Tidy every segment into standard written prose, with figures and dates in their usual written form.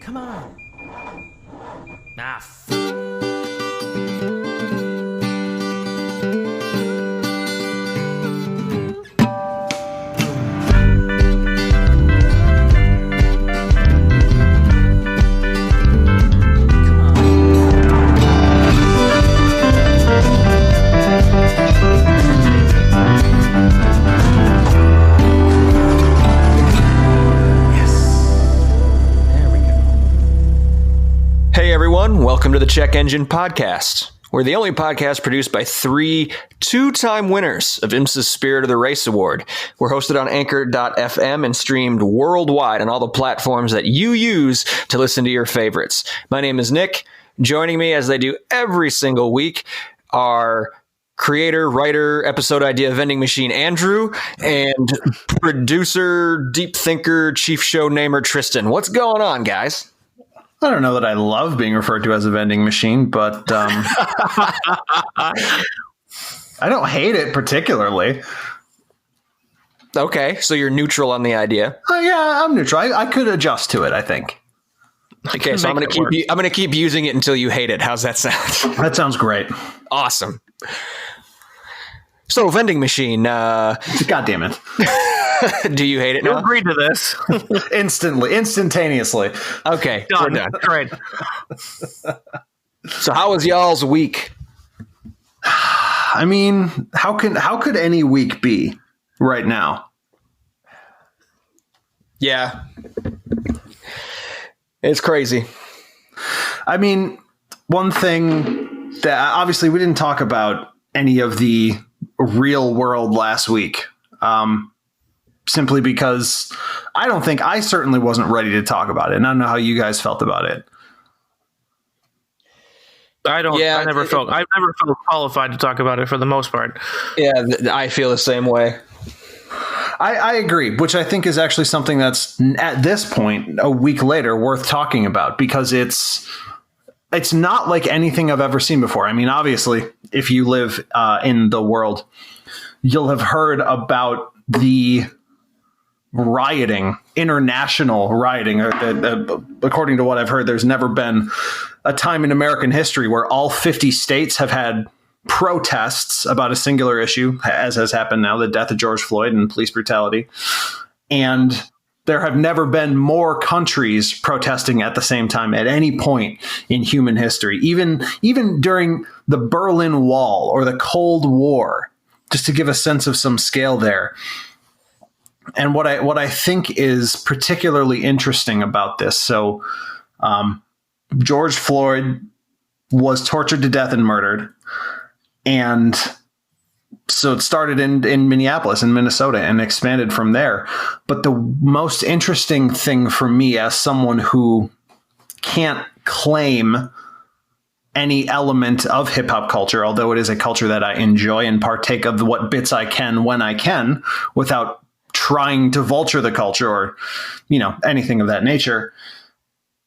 Come on. Hey everyone, welcome to the Check Engine Podcast. We're the only podcast produced by three two-time winners of IMSA's Spirit of the Race Award. We're hosted on Anchor.fm and streamed worldwide on all the platforms that you use to listen to your favorites. My name is Nick. Joining me, as they do every single week, are creator, writer, episode idea, vending machine Andrew, and producer, deep thinker, chief show namer Tristan. What's going on, guys? I don't know that I love being referred to as a vending machine, but I don't hate it particularly. Okay, so you're neutral on the idea. Yeah, I'm neutral. I could adjust to it, I think. Okay, so I'm gonna keep using it until you hate it. How's that sound? That sounds great. Awesome. So, vending machine. God damn it. Do you hate it You now? agreed to this. Instantaneously. Okay, Done. we're done. Great. So how was y'all's week? I mean, how could any week be right now? Yeah. It's crazy. I mean, one thing that obviously we didn't talk about any of the real world last week. Simply because I certainly wasn't ready to talk about it. And I don't know how you guys felt about it. I never felt qualified to talk about it for the most part. Yeah, I feel the same way. I agree, which I think is actually something that's at this point, a week later, worth talking about because it's not like anything I've ever seen before. I mean, obviously, if you live in the world, you'll have heard about the international rioting. According to what I've heard, there's never been a time in American history where all 50 states have had protests about a singular issue, as has happened now, the death of George Floyd and police brutality. And there have never been more countries protesting at the same time at any point in human history, even during the Berlin Wall or the Cold War, just to give a sense of some scale there. And what I think is particularly interesting about this, so George Floyd was tortured to death and murdered. And so it started in Minneapolis and Minnesota and expanded from there. But the most interesting thing for me as someone who can't claim any element of hip hop culture, although it is a culture that I enjoy and partake of what bits I can when I can without trying to vulture the culture or, anything of that nature.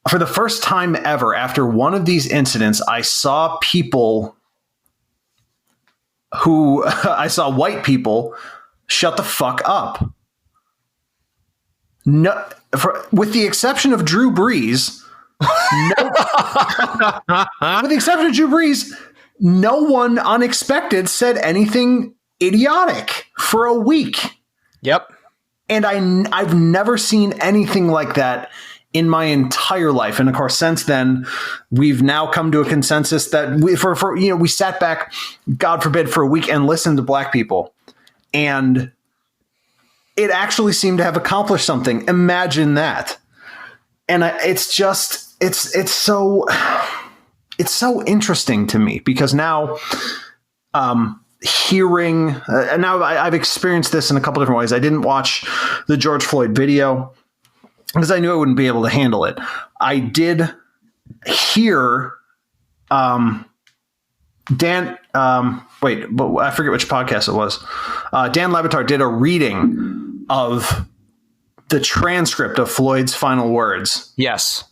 For the first time ever, after one of these incidents, I saw white people shut the fuck up. No, with the exception of Drew Brees, no one unexpected said anything idiotic for a week. Yep. And I've never seen anything like that in my entire life. And of course, since then, we've now come to a consensus that we sat back, God forbid, for a week and listened to black people. And it actually seemed to have accomplished something. Imagine that. And it's so interesting to me because now, hearing now I've experienced this in a couple different ways. I didn't watch the George Floyd video because I knew I wouldn't be able to handle it. I did hear I forget which podcast it was. Dan Lebatard did a reading of the transcript of Floyd's final words. Yes.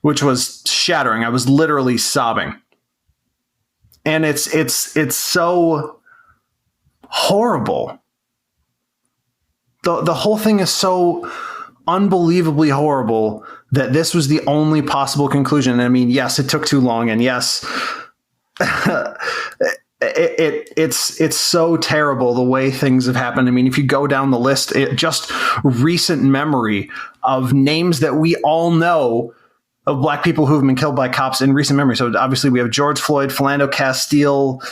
Which was shattering. I was literally sobbing. And it's so horrible. The whole thing is so unbelievably horrible that this was the only possible conclusion. I mean, yes, it took too long, and yes, it's so terrible the way things have happened. I mean, if you go down the list, just recent memory of names that we all know of black people who have been killed by cops in recent memory. So obviously we have George Floyd, Philando Castile,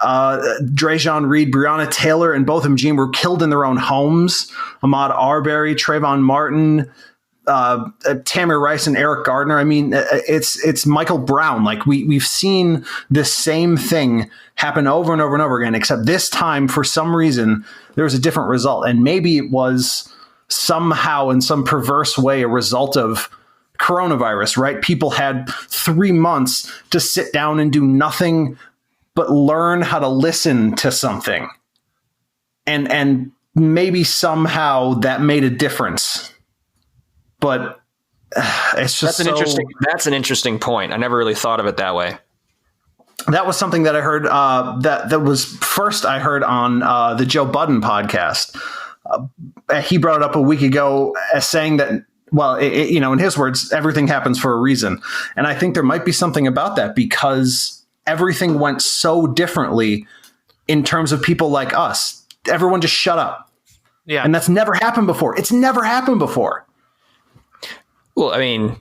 Dre'Jon Reed, Breonna Taylor, and both of them were killed in their own homes. Ahmaud Arbery, Trayvon Martin, Tamir Rice, and Eric Gardner. I mean, it's Michael Brown. Like we've seen this same thing happen over and over and over again, except this time, for some reason, there was a different result. And maybe it was somehow in some perverse way a result of coronavirus, right? People had 3 months to sit down and do nothing but learn how to listen to something. And maybe somehow that made a difference. But it's just that's an interesting point. I never really thought of it that way. That was something that I heard that was first I heard on the Joe Budden podcast. He brought it up a week ago as saying that, well, in his words, everything happens for a reason. And I think there might be something about that, because everything went so differently in terms of people like us. Everyone just shut up. Yeah. And that's never happened before. It's never happened before. Well, I mean,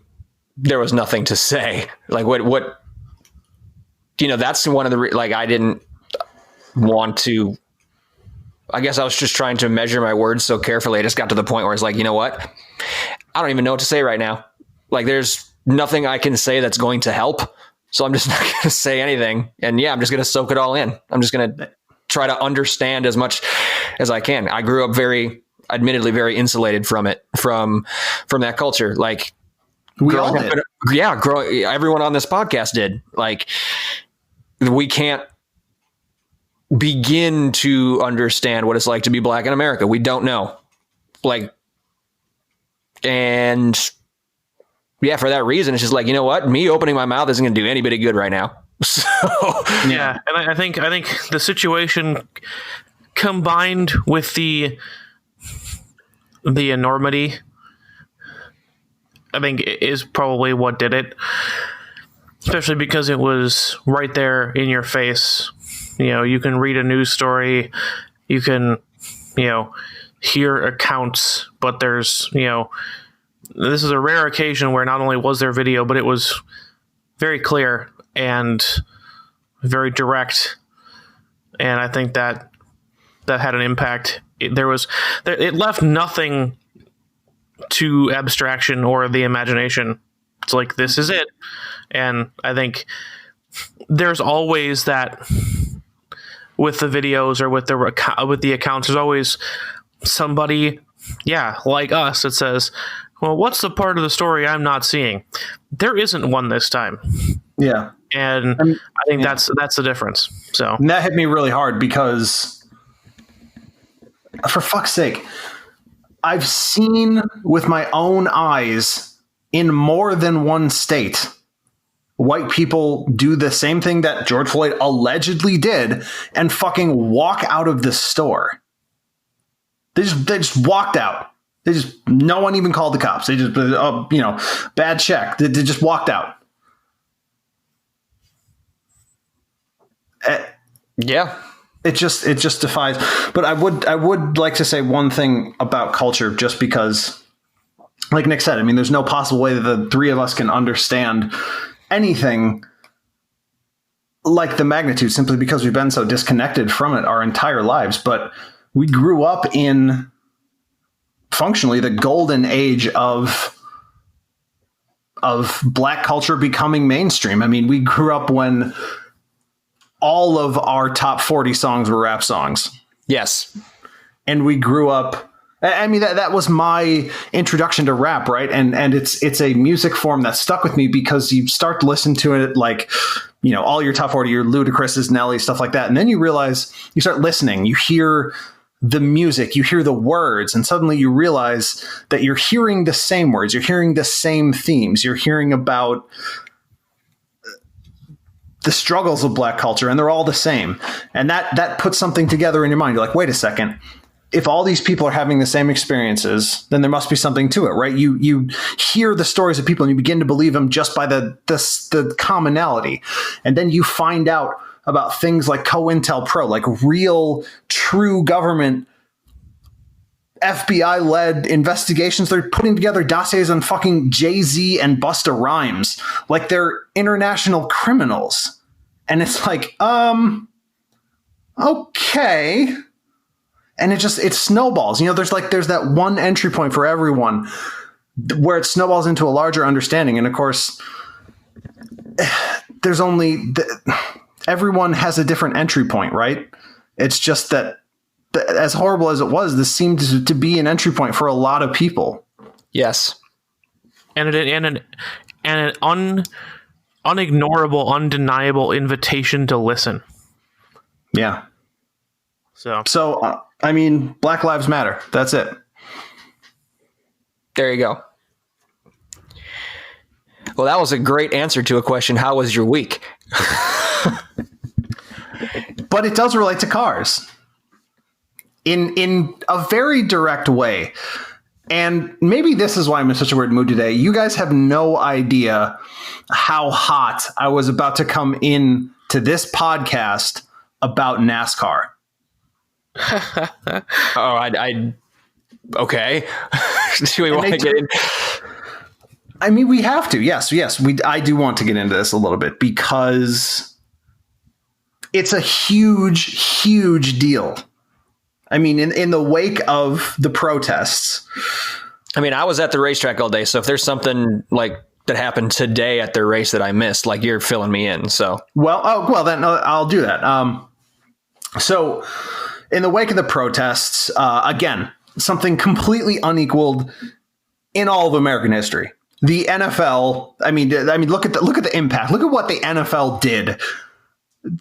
there was nothing to say. Like what that's one of the, I didn't want to, I guess I was just trying to measure my words so carefully. I just got to the point where it's like, you know what? I don't even know what to say right now. Like, there's nothing I can say that's going to help. So I'm just not going to say anything. And yeah, I'm just going to soak it all in. I'm just going to try to understand as much as I can. I grew up admittedly very insulated from it, from that culture. Like, we all did. Everyone on this podcast did. Like, we can't begin to understand what it's like to be black in America. We don't know. And yeah, for that reason, it's just like, you know what? Me opening my mouth isn't going to do anybody good right now. So, yeah. And I think the situation combined with the enormity, I think, is probably what did it. Especially because it was right there in your face. You can read a news story, you can, hear accounts, but there's, this is a rare occasion where not only was there video, but it was very clear and very direct. And I think that had an impact. It left nothing to abstraction or the imagination. It's like, this is it. And I think there's always that with the videos or with the accounts, there's always somebody, like us, that says, well, what's the part of the story I'm not seeing? There isn't one this time. Yeah. And I think that's the difference. So, and that hit me really hard because, for fuck's sake, I've seen with my own eyes in more than one state white people do the same thing that George Floyd allegedly did and fucking walk out of the store. They just walked out. No one even called the cops. They just, bad check. They just walked out. Yeah. It just defies. But I would like to say one thing about culture, just because, like Nick said, I mean, there's no possible way that the three of us can understand anything like the magnitude, simply because we've been so disconnected from it our entire lives. But we grew up in functionally the golden age of black culture becoming mainstream. I mean, we grew up when all of our top 40 songs were rap songs. Yes. And we grew up, I mean, that was my introduction to rap, right? And it's a music form that stuck with me because you start to listen to it like, all your top 40, your Ludacris's, Nelly, stuff like that. And then you realize, you start listening, you hear the music, you hear the words, and suddenly you realize that you're hearing the same words, you're hearing the same themes, you're hearing about the struggles of black culture, and they're all the same. And that puts something together in your mind. You're like, wait a second, if all these people are having the same experiences, then there must be something to it, right? You hear the stories of people and you begin to believe them just by the commonality. And then you find out about things like COINTELPRO, like real, true government FBI-led investigations. They're putting together dossiers on fucking Jay-Z and Busta Rhymes like they're international criminals. And it's like, okay. And it snowballs. There's that one entry point for everyone where it snowballs into a larger understanding. And of course, there's everyone has a different entry point, right? It's just that as horrible as it was, this seemed to be an entry point for a lot of people. Yes. And an unignorable, undeniable invitation to listen. Yeah. So Black Lives Matter. That's it. There you go. Well, that was a great answer to a question. How was your week? But it does relate to cars in a very direct way. And maybe this is why I'm in such a weird mood today. You guys have no idea how hot I was about to come in to this podcast about NASCAR. Okay. Do we want to get in? I mean, we have to. Yes. I do want to get into this a little bit because it's a huge, huge deal. I mean, in the wake of the protests. I mean, I was at the racetrack all day, so if there's something like that happened today at the race that I missed, like, you're filling me in. So then I'll do that. So in the wake of the protests, again, something completely unequaled in all of American history. The NFL. I mean, look at the impact. Look at what the NFL did,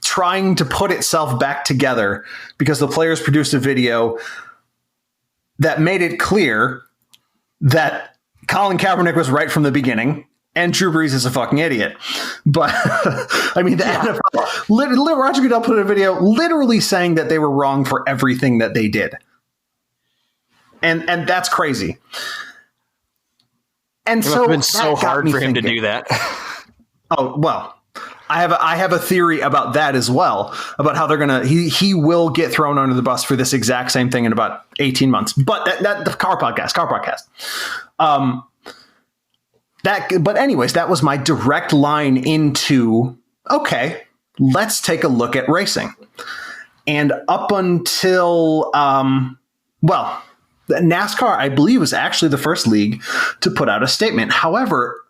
trying to put itself back together because the players produced a video that made it clear that Colin Kaepernick was right from the beginning and Drew Brees is a fucking idiot. But I mean, the NFL, Roger Goodell put in a video literally saying that they were wrong for everything that they did. And that's crazy. And it must have been so hard for him to do that. Oh, well, I have a theory about that as well, about how they're he will get thrown under the bus for this exact same thing in about 18 months. But that the car podcast. But anyways, that was my direct line into, okay, let's take a look at racing. And up until, NASCAR, I believe, was actually the first league to put out a statement. However,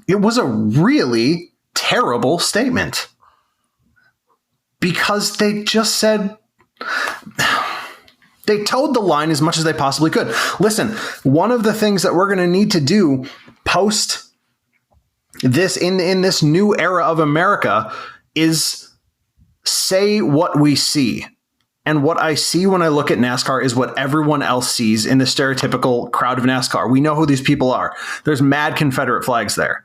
it was a really terrible statement because they just said, they towed the line as much as they possibly could. Listen, one of the things that we're going to need to do post this in this new era of America is say what we see. And what I see when I look at NASCAR is what everyone else sees in the stereotypical crowd of NASCAR. We know who these people are. There's mad Confederate flags there.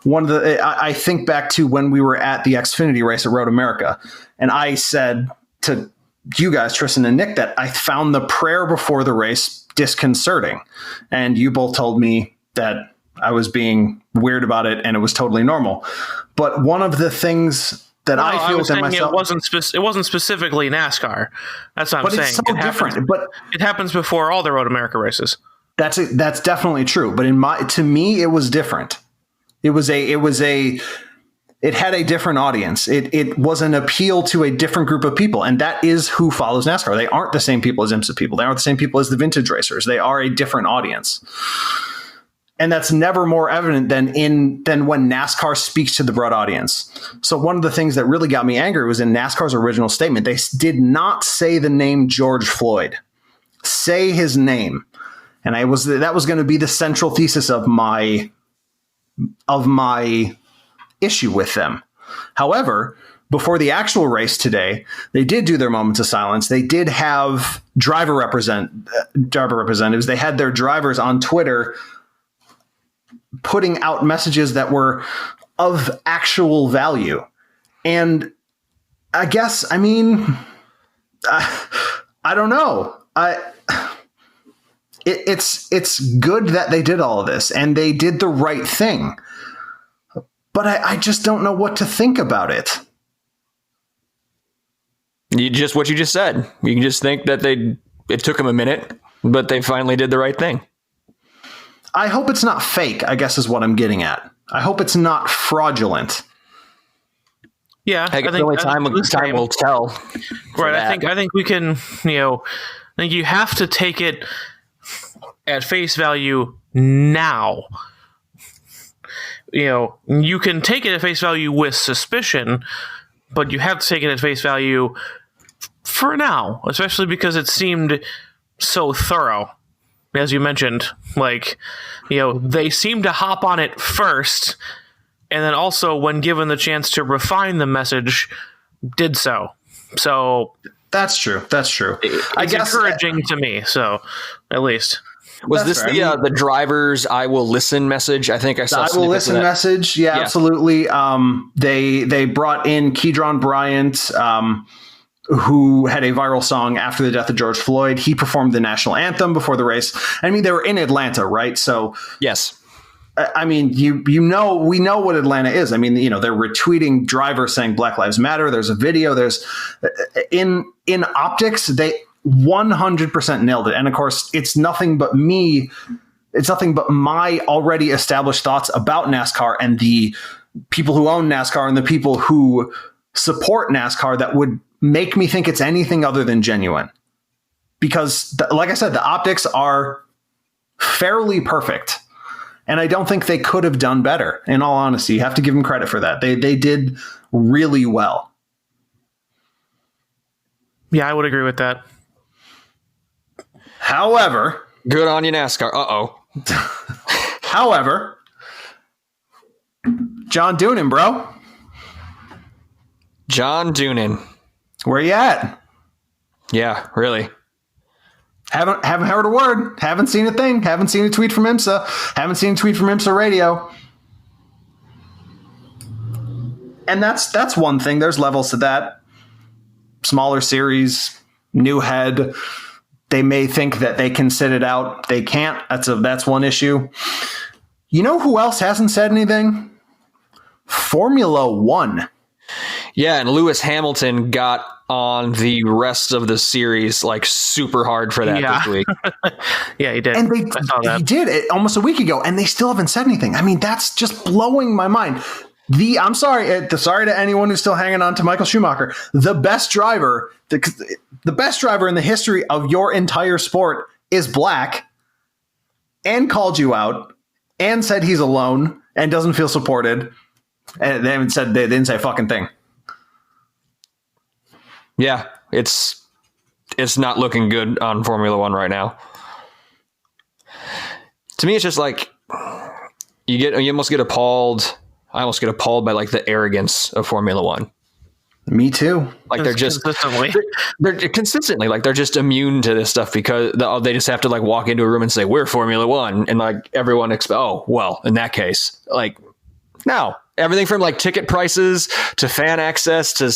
I think back to when we were at the Xfinity race at Road America, and I said to you guys, Tristan and Nick, that I found the prayer before the race disconcerting. And you both told me that I was being weird about it and it was totally normal. But one of the things that I feel within myself, it wasn't specifically NASCAR. That's what I'm saying. It's so different. But it happens before all the Road America races. That's definitely true. But to me, it was different. It had a different audience. It was an appeal to a different group of people, and that is who follows NASCAR. They aren't the same people as IMSA people. They aren't the same people as the vintage racers. They are a different audience. And that's never more evident than when NASCAR speaks to the broad audience. So one of the things that really got me angry was in NASCAR's original statement. They did not say the name George Floyd. Say his name. And that was going to be the central thesis of my issue with them. However, before the actual race today, they did do their moments of silence. They did have driver representatives. They had their drivers on Twitter putting out messages that were of actual value. And I guess, I don't know. It's good that they did all of this and they did the right thing, but I just don't know what to think about it. What you just said. You can just think that it took them a minute, but they finally did the right thing. I hope it's not fake, I guess is what I'm getting at. I hope it's not fraudulent. Yeah, I think only time will tell. Right. I think we can, I think you have to take it at face value now. You can take it at face value with suspicion, but you have to take it at face value for now, especially because it seemed so thorough. As you mentioned, they seem to hop on it first, and then also, when given the chance to refine the message, did so. So that's true. It's encouraging to me. So at least was this the driver's "I will listen" message? I think I saw. The "I will listen" message. Yeah, absolutely. They brought in Keydron Bryant, who had a viral song after the death of George Floyd. He performed the national anthem before the race. I mean, they were in Atlanta, right? So yes. I mean, we know what Atlanta is. I mean, they're retweeting drivers saying Black Lives Matter. There's a video. There's in optics, they 100% nailed it. And of course, it's nothing but me. It's nothing but my already established thoughts about NASCAR and the people who own NASCAR and the people who support NASCAR that would make me think it's anything other than genuine. Because, like I said, the optics are fairly perfect. And I don't think they could have done better. In all honesty, you have to give them credit for that. They did really well. Yeah, I would agree with that. However, good on you, NASCAR. However, John Doonan, bro. John Doonan. Where you at? Yeah, really. Haven't heard a word. Haven't seen a thing. Haven't seen a tweet from IMSA. Haven't seen a tweet from IMSA Radio. And that's one thing. There's levels to that. Smaller series, new head. They may think that they can sit it out. They can't. That's one issue. You know who else hasn't said anything? Formula One. Yeah, and Lewis Hamilton got on the rest of the series super hard for that this week. Yeah, he did. And he did it almost a week ago, and they still haven't said anything. I mean, that's just blowing my mind. I'm sorry to anyone who's still hanging on to Michael Schumacher. The best driver, the best driver in the history of your entire sport is black, and called you out, and said he's alone and doesn't feel supported. And they didn't say a fucking thing. Yeah, it's not looking good on Formula One right now. To me, it's just you almost get appalled. I almost get appalled by the arrogance of Formula One. Me too. They're just consistently they're just immune to this stuff because they just have to walk into a room and say we're Formula One, and everyone in that case, no, everything from ticket prices to fan access to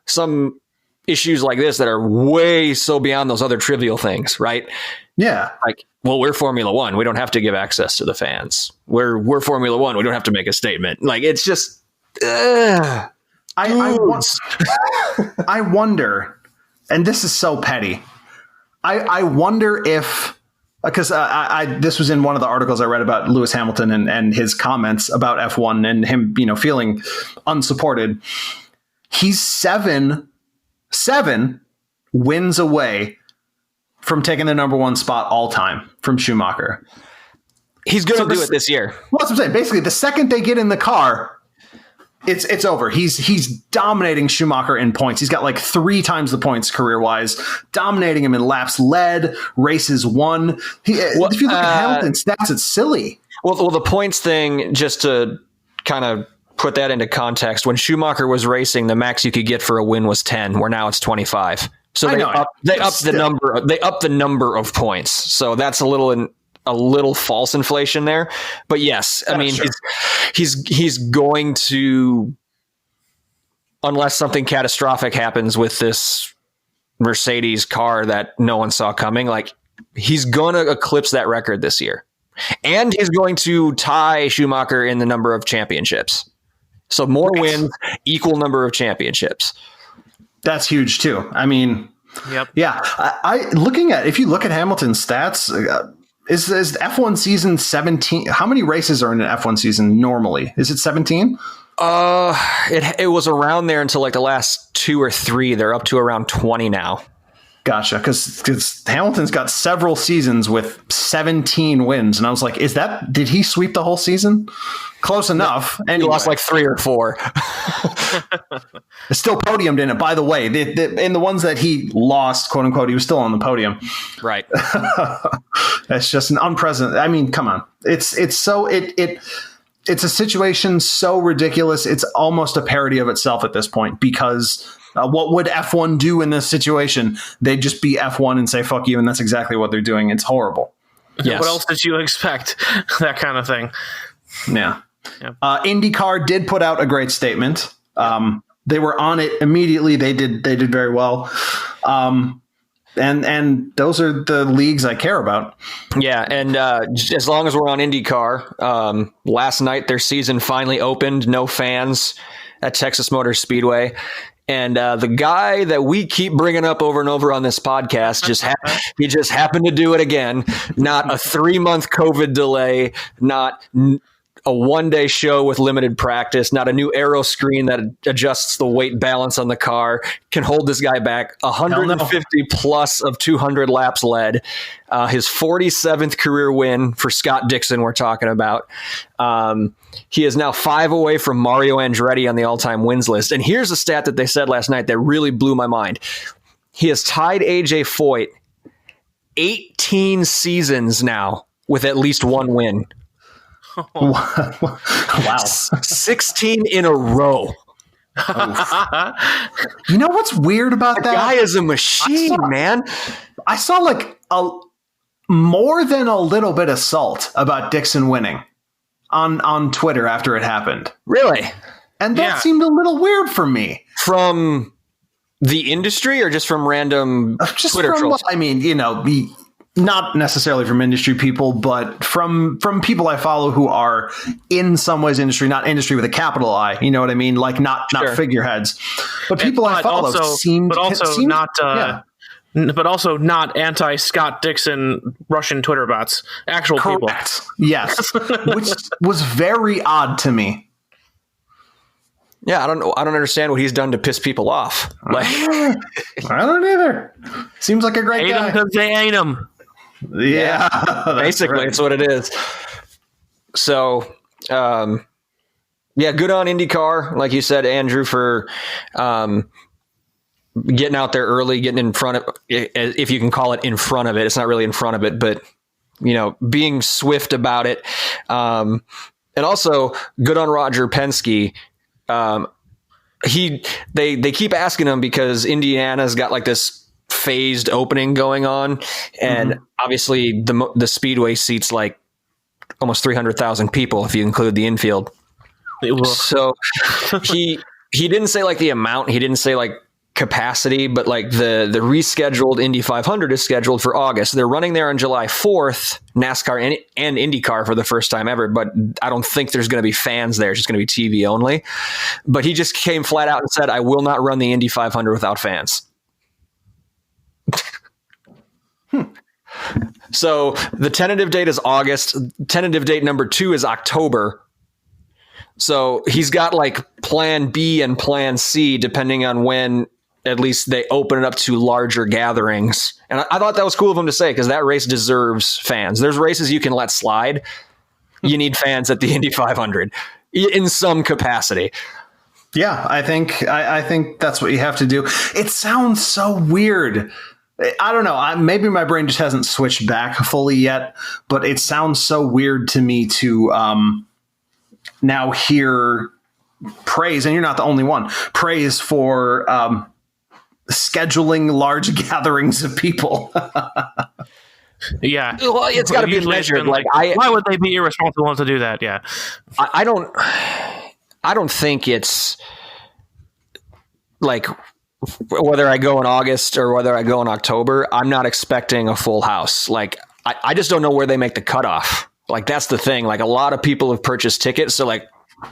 some issues like this that are way so beyond those other trivial things, right? Yeah. We're Formula One. We don't have to give access to the fans. We're Formula One. We don't have to make a statement. It's just, I wonder, and this is so petty. I wonder if, because this was in one of the articles I read about Lewis Hamilton and his comments about F1 and him, feeling unsupported. He's seven wins away from taking the number one spot all time from Schumacher. He's going to do it this year. Well, that's what I'm saying. Basically, the second they get in the car, it's over. He's dominating Schumacher in points. He's got 3 times the points career-wise, dominating him in laps led, races won. If you look at Hamilton's stats, it's silly. Well, the points thing, just to kind of put that into context, when Schumacher was racing, the max you could get for a win was 10, where now it's 25. So they upped the number of points. So that's a little false inflation there. But yes, I mean, he's going to, unless something catastrophic happens with this Mercedes car that no one saw coming. Like, he's going to eclipse that record this year. And he's going to tie Schumacher in the number of championships. So more wins, equal number of championships. That's huge too. I mean, Yep. yeah. If you look at Hamilton's stats, is F1 season 17? How many races are in an F1 season normally? Is it 17? It was around there until like the last 2 or 3. They're up to around 20 now. Gotcha. Because Hamilton's got several seasons with 17 wins, and I was like, did he sweep the whole season? Close enough. And he lost like 3 or 4. Still podiumed in it, by the way. In the ones that he lost, quote unquote, he was still on the podium. Right. That's just an unprecedented. I mean, come on. It's a situation so ridiculous. It's almost a parody of itself at this point, because what would F1 do in this situation? They'd just be F1 and say, fuck you. And that's exactly what they're doing. It's horrible. Yes. What else did you expect? That kind of thing. Yeah. Yep. IndyCar did put out a great statement. They were on it immediately. They did very well. And those are the leagues I care about. Yeah, and as long as we're on IndyCar, last night their season finally opened. No fans at Texas Motor Speedway. And the guy that we keep bringing up over and over on this podcast he just happened to do it again. Not a 3-month COVID delay, not a 1-day show with limited practice, not a new aero screen that adjusts the weight balance on the car, can hold this guy back. 150 plus of 200 laps led. His 47th career win for Scott Dixon we're talking about. He is now 5 away from Mario Andretti on the all-time wins list. And here's a stat that they said last night that really blew my mind. He has tied AJ Foyt 18 seasons now with at least 1 win. Wow. 16 in a row. You know what's weird about that? Guy is a machine, man. I saw like more than a little bit of salt about Dixon winning on Twitter after it happened. Really? And that seemed a little weird for me. From the industry or just from random just Twitter trolls? I mean, not necessarily from industry people, but from people I follow who are in some ways industry, not industry with a capital I, you know what I mean? Like not figureheads, but people I follow but also not anti Scott Dixon Russian Twitter bots, actual people. Yes. Which was very odd to me. Yeah, I don't understand what he's done to piss people off. Like, I don't either. Seems like a great guy. Hate him because they ain't him. Yeah, basically, it's what it is. So, good on IndyCar, like you said, Andrew, for getting out there early, getting in front of, if you can call it in front of it. It's not really in front of it, but being swift about it. And also, good on Roger Penske. They keep asking him because Indiana's got like this phased opening going on, and obviously the speedway seats like almost 300,000 people if you include the infield. So he didn't say like the amount, he didn't say like capacity, but like the rescheduled Indy 500 is scheduled for August. They're running there on July 4th, NASCAR and IndyCar for the first time ever, but I don't think there's going to be fans there. It's just going to be TV only. But he just came flat out and said, I will not run the Indy 500 without fans. So the tentative date is August. Tentative date number 2 is October. So he's got like plan B and plan C, depending on when at least they open it up to larger gatherings. And I thought that was cool of him to say, because that race deserves fans. There's races you can let slide. You need fans at the Indy 500 in some capacity. Yeah, I think that's what you have to do. It sounds so weird. I don't know. Maybe my brain just hasn't switched back fully yet, but it sounds so weird to me to now hear praise, and you're not the only one, praise for scheduling large gatherings of people. Yeah. Well, it's got to be measured. Like, why would they be irresponsible to do that? Yeah. I don't think it's like whether I go in August or whether I go in October, I'm not expecting a full house. Like, I just don't know where they make the cutoff. Like, that's the thing. Like, a lot of people have purchased tickets. So, like,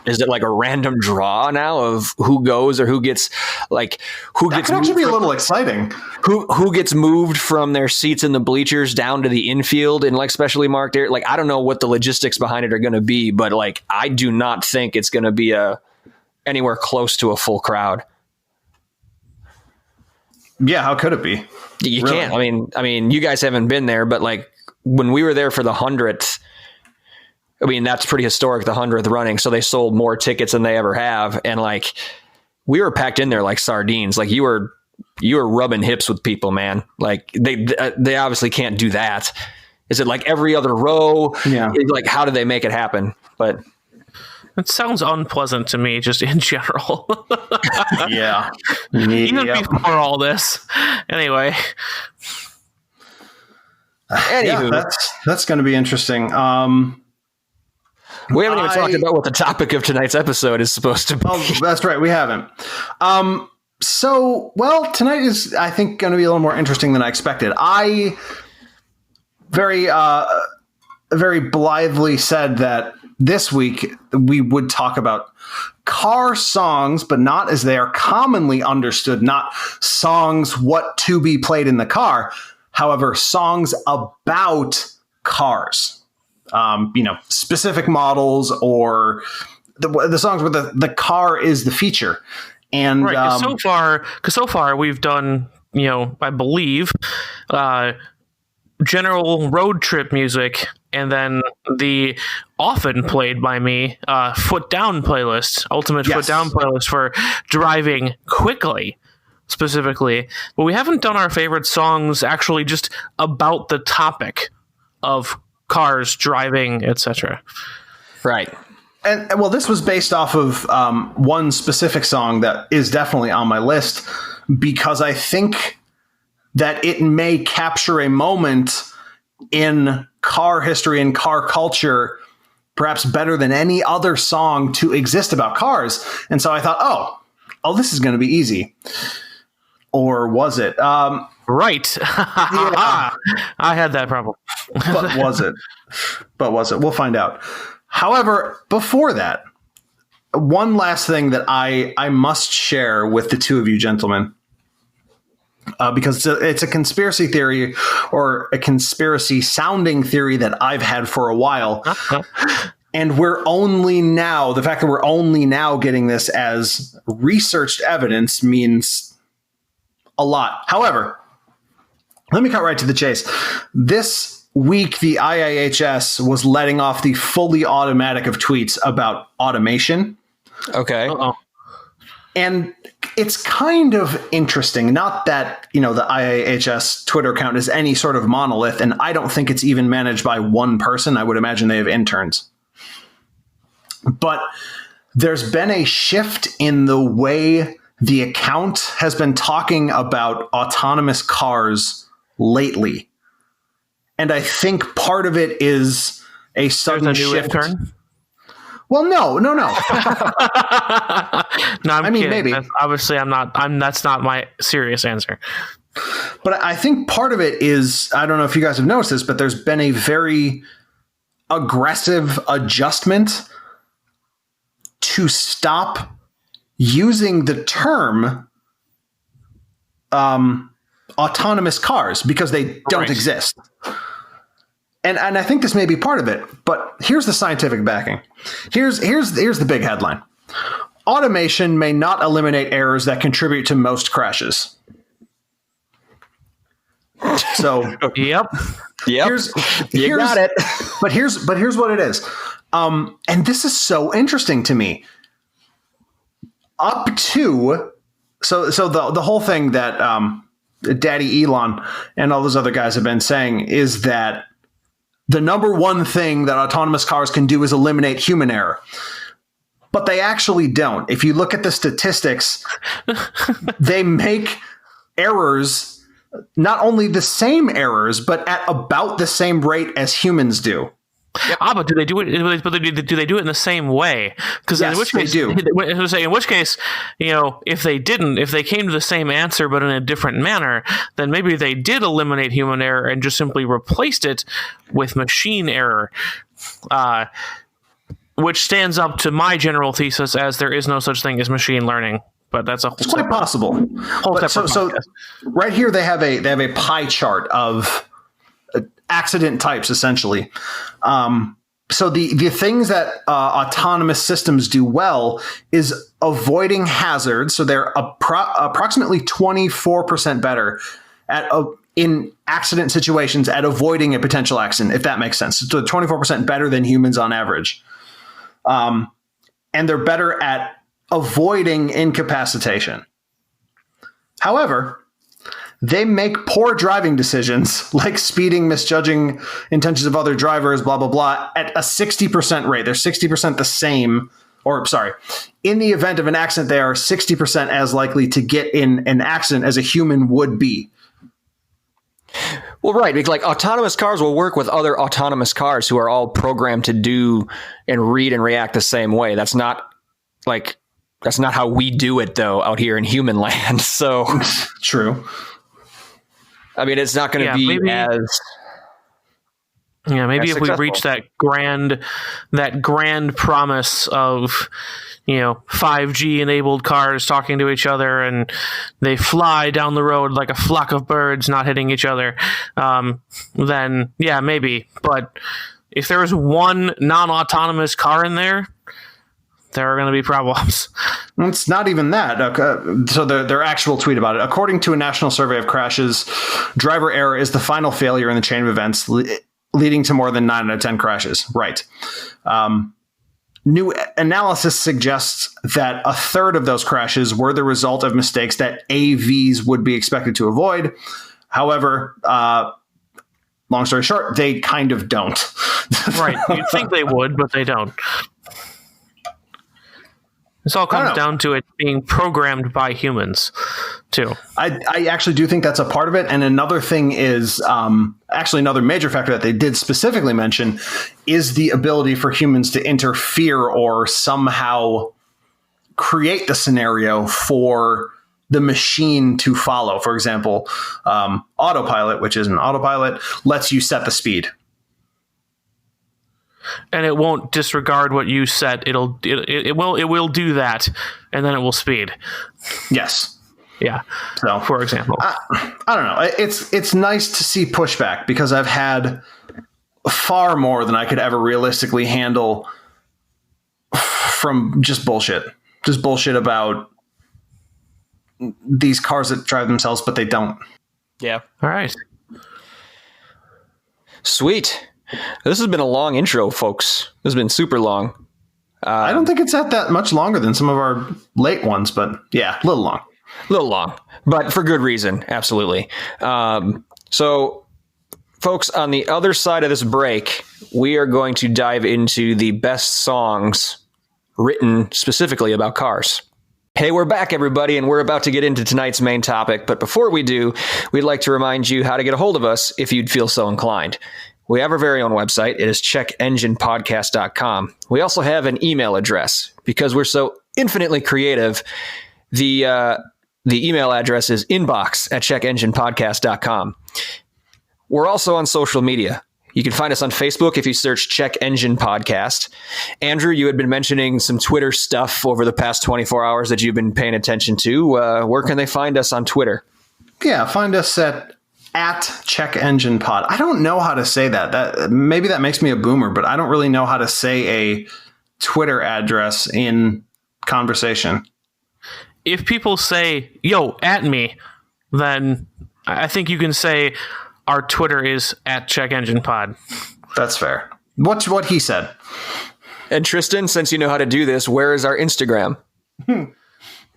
is it like a random draw now of who goes or who gets that could actually be a little exciting. Who gets moved from their seats in the bleachers down to the infield in like specially marked area? Like, I don't know what the logistics behind it are going to be, but like, I do not think it's going to be anywhere close to a full crowd. Yeah, how could it be? You can't. I mean, you guys haven't been there, but like when we were there for the 100th, I mean, that's pretty historic, the 100th running. So they sold more tickets than they ever have. And like, we were packed in there like sardines. Like you were rubbing hips with people, man. Like they obviously can't do that. Is it like every other row? Yeah. Like, how do they make it happen? But it sounds unpleasant to me, just in general. Yeah. Even before all this. Anyway. Anywho, Yeah, that's going to be interesting. We haven't even talked about what the topic of tonight's episode is supposed to be. Oh, that's right. We haven't. So, well, tonight is, I think, going to be a little more interesting than I expected. I very blithely said that this week we would talk about car songs, but not as they are commonly understood, not songs what to be played in the car. However, songs about cars. Specific models or the songs where the car is the feature. And right, so far we've done, I believe, general road trip music, and then the often played by me foot down playlist, ultimate Yes. foot down playlist for driving quickly. Specifically, but we haven't done our favorite songs actually just about the topic of cars, driving, etc. Right. And well, this was based off of one specific song that is definitely on my list because I think that it may capture a moment in car history and car culture perhaps better than any other song to exist about cars. And so I thought, oh, this is going to be easy. Or was it? Right. Yeah. I had that problem. But was it? We'll find out. However, before that, one last thing that I must share with the two of you gentlemen, because it's a conspiracy theory or a conspiracy sounding theory that I've had for a while. And the fact that we're only now getting this as researched evidence means a lot. However, let me cut right to the chase. This week, the IIHS was letting off the fully automatic of tweets about automation. Okay. Uh-oh. And it's kind of interesting. Not that, the IIHS Twitter account is any sort of monolith, and I don't think it's even managed by one person. I would imagine they have interns. But there's been a shift in the way the account has been talking about autonomous cars lately. And I think part of it is a sudden shift. Intern? Well, no. No, I'm kidding. Maybe. Obviously, that's not my serious answer. But I think part of it is, I don't know if you guys have noticed this, but there's been a very aggressive adjustment to stop using the term autonomous cars because they don't exist. And I think this may be part of it, but here's the scientific backing. Here's the big headline. Automation may not eliminate errors that contribute to most crashes. So Yep. here's got it. But here's what it is. And this is so interesting to me. Up to so the whole thing that Daddy Elon and all those other guys have been saying is that the number one thing that autonomous cars can do is eliminate human error. But they actually don't. If you look at the statistics, they make errors, not only the same errors, but at about the same rate as humans do. Yep. But do they do it? But do they do it in the same way? Because Yes, in which case, they do. In which case, if they didn't, if they came to the same answer but in a different manner, then maybe they did eliminate human error and just simply replaced it with machine error. Which stands up to my general thesis as there is no such thing as machine learning. But that's It's quite possible. So right here they have a pie chart of accident types, essentially. So the things that autonomous systems do well is avoiding hazards. So they're approximately 24% better in accident situations at avoiding a potential accident, if that makes sense. So 24% better than humans on average. And they're better at avoiding incapacitation. However, they make poor driving decisions like speeding, misjudging intentions of other drivers, blah, blah, blah, at a 60% rate. They're 60% the same, in the event of an accident, they are 60% as likely to get in an accident as a human would be. Well, right. Because like autonomous cars will work with other autonomous cars who are all programmed to do and read and react the same way. That's not how we do it, though, out here in human land. So true. I mean, it's not going to be as. Yeah, maybe if successful. we reach that grand promise of, 5G enabled cars talking to each other and they fly down the road like a flock of birds, not hitting each other, then yeah, maybe. But if there's one non-autonomous car in there are going to be problems. It's not even that. So their actual tweet about it. According to a national survey of crashes, driver error is the final failure in the chain of events leading to more than 9 out of 10 crashes. Right. New analysis suggests that a third of those crashes were the result of mistakes that AVs would be expected to avoid. However, long story short, they kind of don't. Right. You'd think they would, but they don't. This all comes down to it being programmed by humans, too. I actually do think that's a part of it. And another thing is actually another major factor that they did specifically mention is the ability for humans to interfere or somehow create the scenario for the machine to follow. For example, autopilot, which is an autopilot, lets you set the speed. And it won't disregard what you set. It will do that, and then it will speed. Yes. Yeah. So, for example, I don't know. It's nice to see pushback because I've had far more than I could ever realistically handle from just bullshit. Just bullshit about these cars that drive themselves, but they don't. Yeah. All right. Sweet. This has been a long intro, folks. This has been super long. I don't think it's that much longer than some of our late ones, but yeah, a little long. A little long, but for good reason. Absolutely. So, folks, on the other side of this break, we are going to dive into the best songs written specifically about cars. Hey, we're back, everybody, and we're about to get into tonight's main topic. But before we do, we'd like to remind you how to get a hold of us if you'd feel so inclined. We have our very own website. It is checkenginepodcast.com. We also have an email address. Because we're so infinitely creative, the email address is inbox@checkenginepodcast.com. We're also on social media. You can find us on Facebook if you search Check Engine Podcast. Andrew, you had been mentioning some Twitter stuff over the past 24 hours that you've been paying attention to. Where can they find us on Twitter? Yeah, find us at Check Engine Pod. I don't know how to say that. Maybe that makes me a boomer, but I don't really know how to say a Twitter address in conversation. If people say, yo, at me, then I think you can say our Twitter is @CheckEnginePod. That's fair. What's what he said. And Tristan, since you know how to do this, where is our Instagram?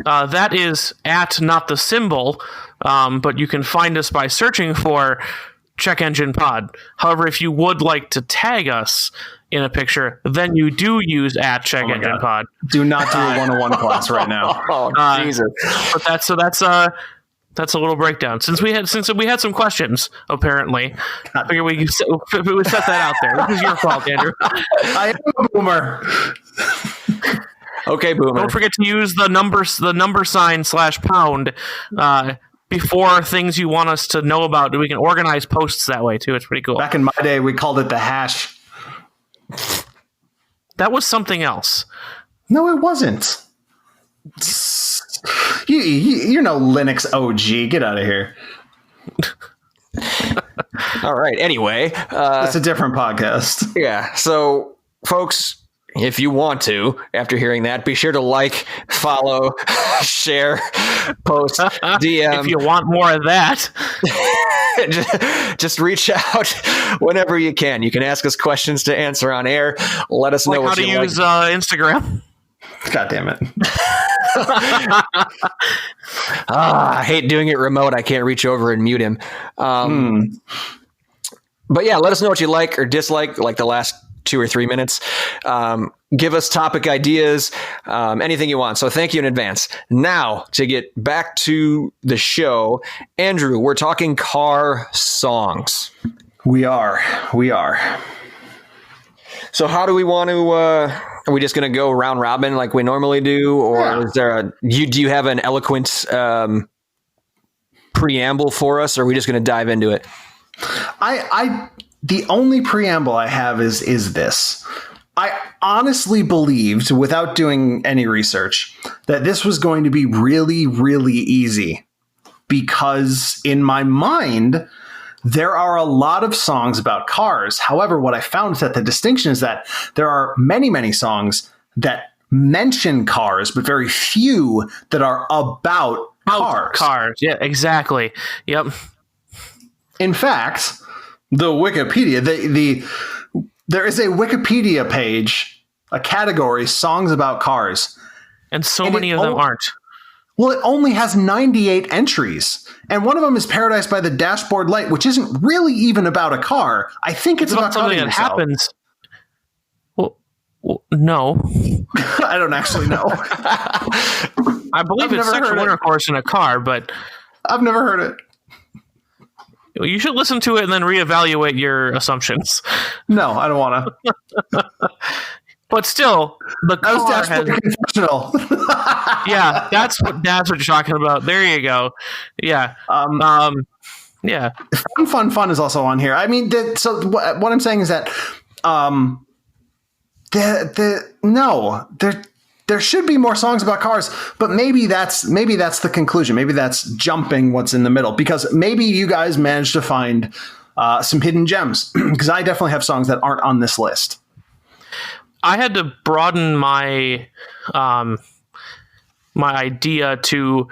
That is not the symbol, but you can find us by searching for Check Engine Pod. However, if you would like to tag us in a picture, then you do use Check Engine Pod. Do not do a 101 class right now. Oh, Jesus. But That's a little breakdown. Since we had some questions, apparently, I figured we would set that out there. This is your fault, Andrew. I am a boomer. Okay, boomer. Don't forget to use the number sign /pound before things you want us to know about. We can organize posts that way too. It's pretty cool. Back in my day, we called it the hash. That was something else. No, it wasn't. You're no Linux OG. Get out of here. All right. Anyway, It's a different podcast. yeah. So, folks, if you want to, after hearing that, be sure to like, follow, share, post, DM. If you want more of that, just reach out whenever you can. You can ask us questions to answer on air. Let us know like what how to you use like. Instagram. God damn it. I hate doing it remote. I can't reach over and mute him. But yeah, let us know what you like or dislike, like the last 2 or 3 minutes. Give us topic ideas, anything you want. So thank you in advance. Now, to get back to the show, Andrew, we're talking car songs. We are. So how do we want to, are we just going to go round robin like we normally do? Or is there do you have an eloquent preamble for us? Or are we just going to dive into it? The only preamble I have is this. I honestly believed, without doing any research, that this was going to be really, really easy. Because in my mind, there are a lot of songs about cars. However, what I found is that the distinction is that there are many, many songs that mention cars, but very few that are about cars. Cars. Yeah, exactly. Yep. In fact, the Wikipedia, there is a Wikipedia page, a category, songs about cars. And many of them aren't. Well, it only has 98 entries. And one of them is Paradise by the Dashboard Light, which isn't really even about a car. I think it's about something that happens. Well, no. I don't actually know. I believe it's sexual intercourse in a car, but I've never heard it. You should listen to it and then reevaluate your assumptions. No, I don't want to. But still, the car has confessional. Yeah, that's what you're talking about. There you go. Yeah. Yeah. Fun is also on here. I mean, so what I'm saying is that there should be more songs about cars, but maybe that's the conclusion. Maybe that's jumping what's in the middle, because maybe you guys managed to find some hidden gems, because I definitely have songs that aren't on this list. I had to broaden my my idea to,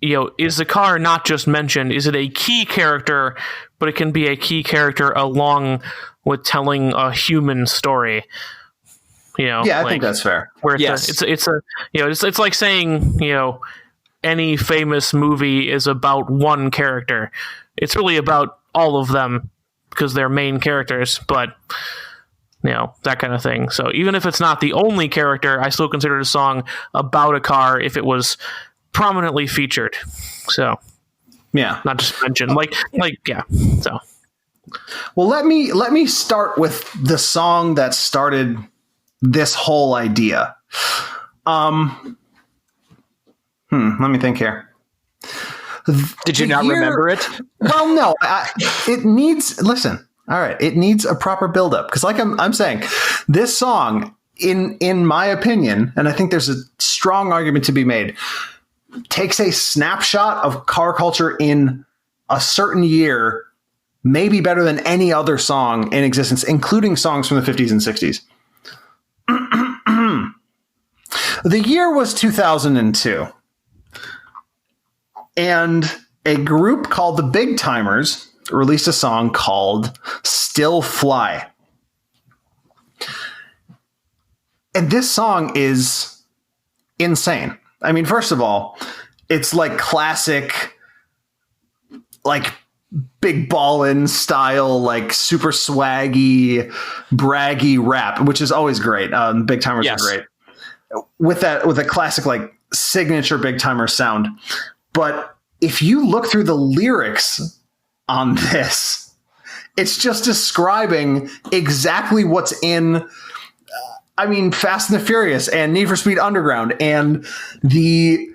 is the car not just mentioned? Is it a key character, but it can be a key character along with telling a human story? I think that's fair. Where it's like saying, any famous movie is about one character. It's really about all of them because they're main characters, but that kind of thing. So even if it's not the only character, I still consider it a song about a car if it was prominently featured. So yeah, not just mentioned. So well, let me start with the song that started this whole idea. Let me think here. Did you not remember it? Well, no. It needs. Listen. All right. It needs a proper buildup, because, like I'm saying, this song, in my opinion, and I think there's a strong argument to be made, takes a snapshot of car culture in a certain year, maybe better than any other song in existence, including songs from the 50s and 60s. The year was 2002. And a group called the Big Timers released a song called Still Fly. And this song is insane. I mean, first of all, it's like classic, like big ballin' style, like super swaggy, braggy rap, which is always great. Big Timers are great. With a classic, like signature Big Timer sound. But if you look through the lyrics on this, it's just describing exactly what's in, Fast and the Furious and Need for Speed Underground and the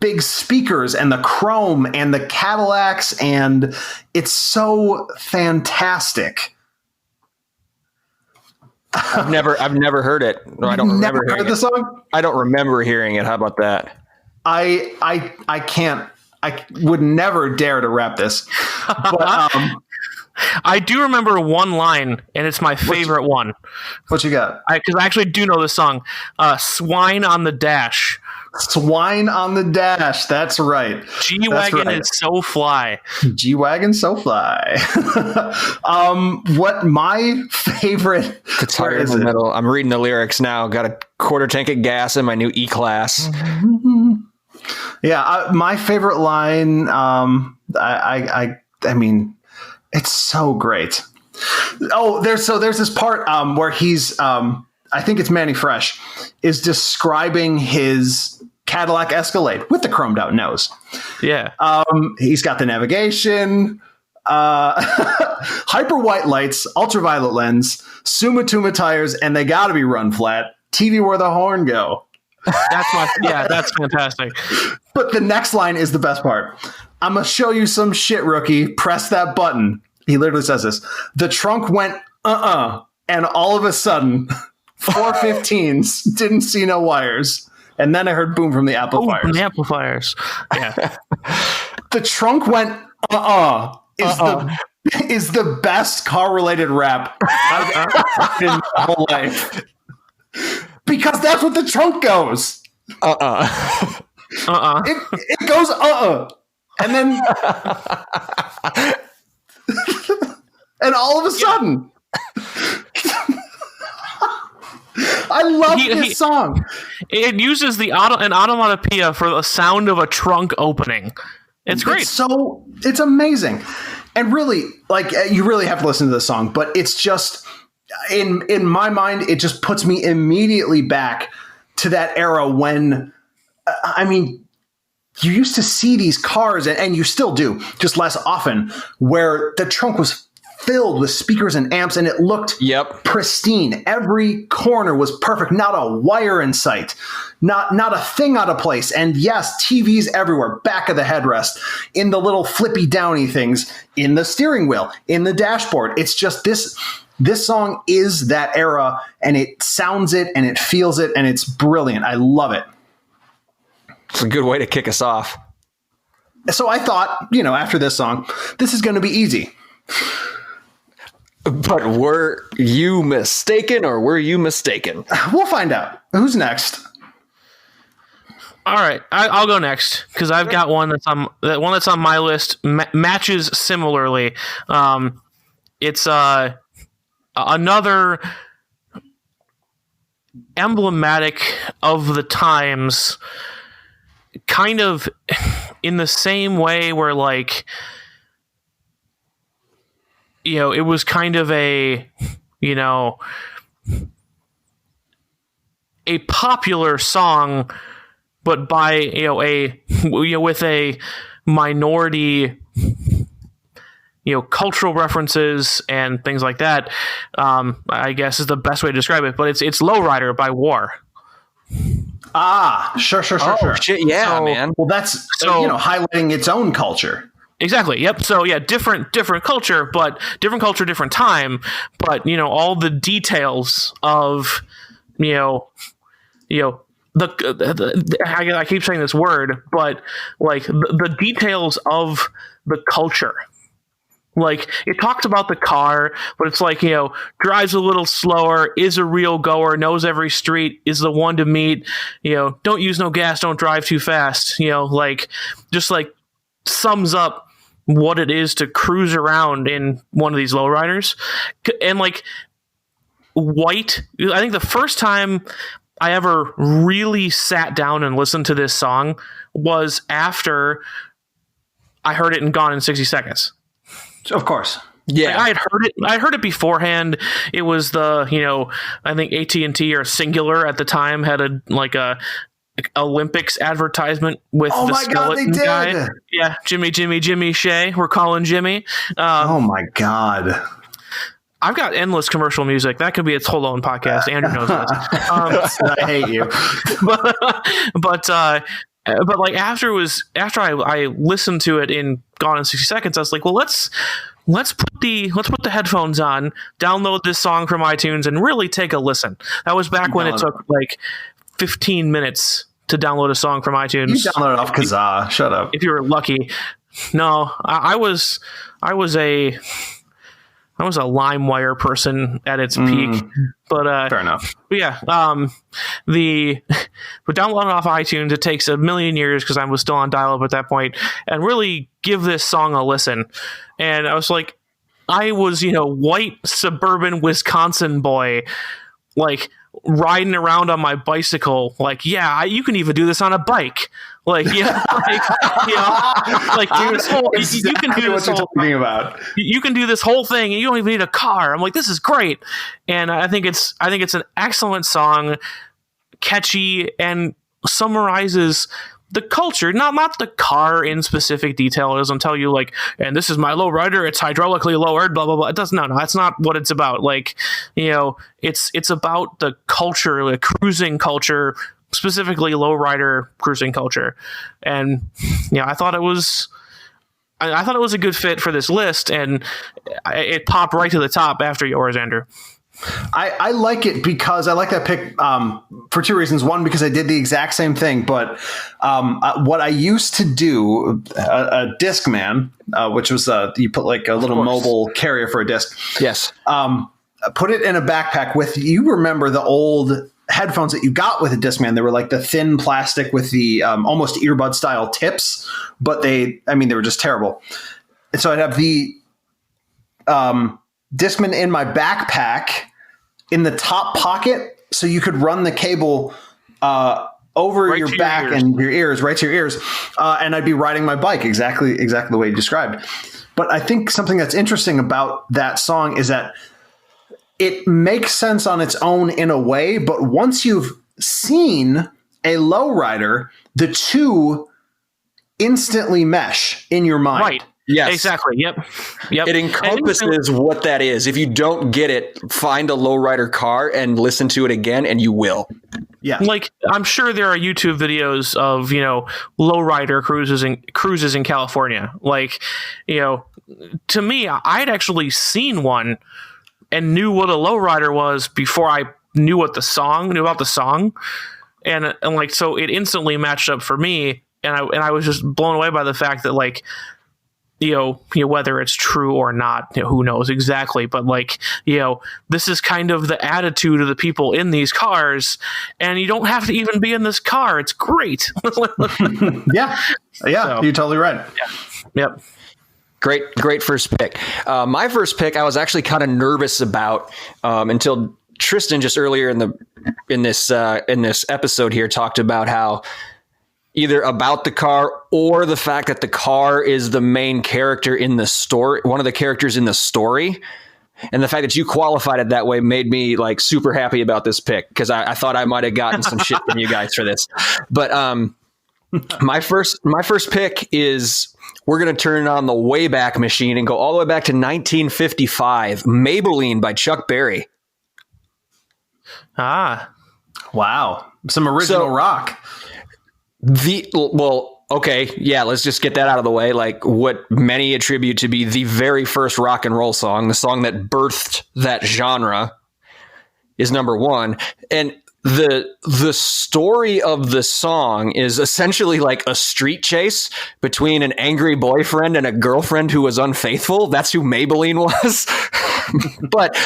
big speakers and the chrome and the Cadillacs, and it's so fantastic. I've never heard it. No, I don't remember hearing the song. I don't remember hearing it. How about that? I can't. I would never dare to rap this. But I do remember one line, and it's my favorite one. What you got? Because I actually do know this song. Swine on the Dash. Swine on the Dash. That's right. G-Wagon is so fly. G-Wagon so fly. What my favorite... Guitar in the middle. I'm reading the lyrics now. Got a quarter tank of gas in my new E-Class. Yeah, my favorite line, it's so great. Oh, there's this part where he's, I think it's Manny Fresh, is describing his Cadillac Escalade with the chromed out nose. Yeah. He's got the navigation, hyper white lights, ultraviolet lens, Summa Tuma tires, and they got to be run flat. TV where the horn go. That's fantastic. But the next line is the best part. I'm going to show you some shit, rookie. Press that button. He literally says this. The trunk went, and all of a sudden, 415s didn't see no wires. And then I heard boom from the amplifiers. From the amplifiers. Yeah. The trunk went, is the best car-related rap I've ever heard in my whole life. Because that's what the trunk goes. It goes and then and all of a sudden I love this song. It uses an onomatopoeia for the sound of a trunk opening. It's great. It's amazing. And really, you really have to listen to this song, but it's just in my mind, it just puts me immediately back to that era when, you used to see these cars, and you still do, just less often, where the trunk was filled with speakers and amps, and it looked pristine. Every corner was perfect. Not a wire in sight. Not a thing out of place. And yes, TVs everywhere, back of the headrest, in the little flippy downy things, in the steering wheel, in the dashboard. It's just this song is that era, and it sounds it, and it feels it, and it's brilliant. I love it. It's a good way to kick us off. So I thought, after this song, this is going to be easy. But were you mistaken, or were you mistaken? We'll find out. Who's next? All right, I'll go next because I've got one that's on my list. Matches similarly. It's another emblematic of the times, kind of in the same way where it was kind of a popular song, but by with a minority cultural references and things like that, I guess is the best way to describe it. But it's Lowrider by War. Ah, sure. Shit, yeah, man. Well, that's highlighting its own culture. Exactly. Yep. So yeah, different culture, but different culture, different time. But all the details of I keep saying this word, but the details of the culture. It talks about the car, but it's drives a little slower, is a real goer, knows every street, is the one to meet, don't use no gas, don't drive too fast, just sums up what it is to cruise around in one of these lowriders. And White, I think the first time I ever really sat down and listened to this song was after I heard it in Gone in 60 Seconds. Of course. Yeah, I'd heard it beforehand. It was I think AT&T or Singular at the time had a Olympics advertisement with Oh the my God, they skeleton did. guy. Yeah, Jimmy Shea. We're calling Jimmy. Oh my God. I've got endless commercial music. That could be its whole own podcast. Andrew knows this. I hate you. But like after I listened to it in Gone in 60 Seconds, I was like, well, let's put the headphones on, download this song from iTunes, and really take a listen. That was back when it took like 15 minutes to download a song from iTunes. You downloaded off Kazaa. Shut up. If you were lucky. No, I was a LimeWire person at its peak, but fair enough. But yeah, but downloading off iTunes, it takes a million years because I was still on dial-up at that point, and really give this song a listen. And I was like, I was white suburban Wisconsin boy, like riding around on my bicycle, like you can even do this on a bike. Like, this whole, exactly you can do this what whole you're talking about. You can do this whole thing, and you don't even need a car. I'm like, this is great, and I think it's an excellent song, catchy, and summarizes the culture. Not the car in specific detail. It doesn't tell you like, and this is my lowrider. It's hydraulically lowered. Blah blah blah. It doesn't. No, that's not what it's about. Like, it's about the culture, the cruising culture. Specifically lowrider cruising culture, and I thought it was a good fit for this list, and it popped right to the top after yours, Andrew. I like it because I like that pick for two reasons. One, because I did the exact same thing, but what I used to do, a Discman, which was you put like a little mobile carrier for a disc. Yes. Put it in a backpack with, you remember the old headphones that you got with a Discman? They were like the thin plastic with the almost earbud style tips, but they were just terrible. And so I'd have the Discman in my backpack in the top pocket, so you could run the cable over right your back and your ears, right to your ears, and I'd be riding my bike exactly the way you described. But I think something that's interesting about that song is that it makes sense on its own in a way, but once you've seen a lowrider, the two instantly mesh in your mind. Right. Yes. Exactly. Yep. It encompasses what that is. If you don't get it, find a lowrider car and listen to it again, and you will. Yeah. Like, I'm sure there are YouTube videos of, lowrider cruises in California. Like, to me, I'd actually seen one and knew what a lowrider was before I knew about the song. And like, so it instantly matched up for me. And I was just blown away by the fact that, like, whether it's true or not, who knows exactly, but like, this is kind of the attitude of the people in these cars, and you don't have to even be in this car. It's great. Yeah. So, you're totally right. Yeah. Yep. Great first pick. My first pick, I was actually kind of nervous about until Tristan just earlier in this episode here talked about how either about the car or the fact that the car is the main character in the story, one of the characters in the story. And the fact that you qualified it that way made me like super happy about this pick, because I thought I might have gotten some shit from you guys for this. But my first pick is, we're going to turn on the Wayback Machine and go all the way back to 1955, Maybelline by Chuck Berry. Ah, wow. Some original rock. Okay, yeah, let's just get that out of the way. Like, what many attribute to be the very first rock and roll song, the song that birthed that genre, is number one. And the story of the song is essentially like a street chase between an angry boyfriend and a girlfriend who was unfaithful. That's who Maybelline was. But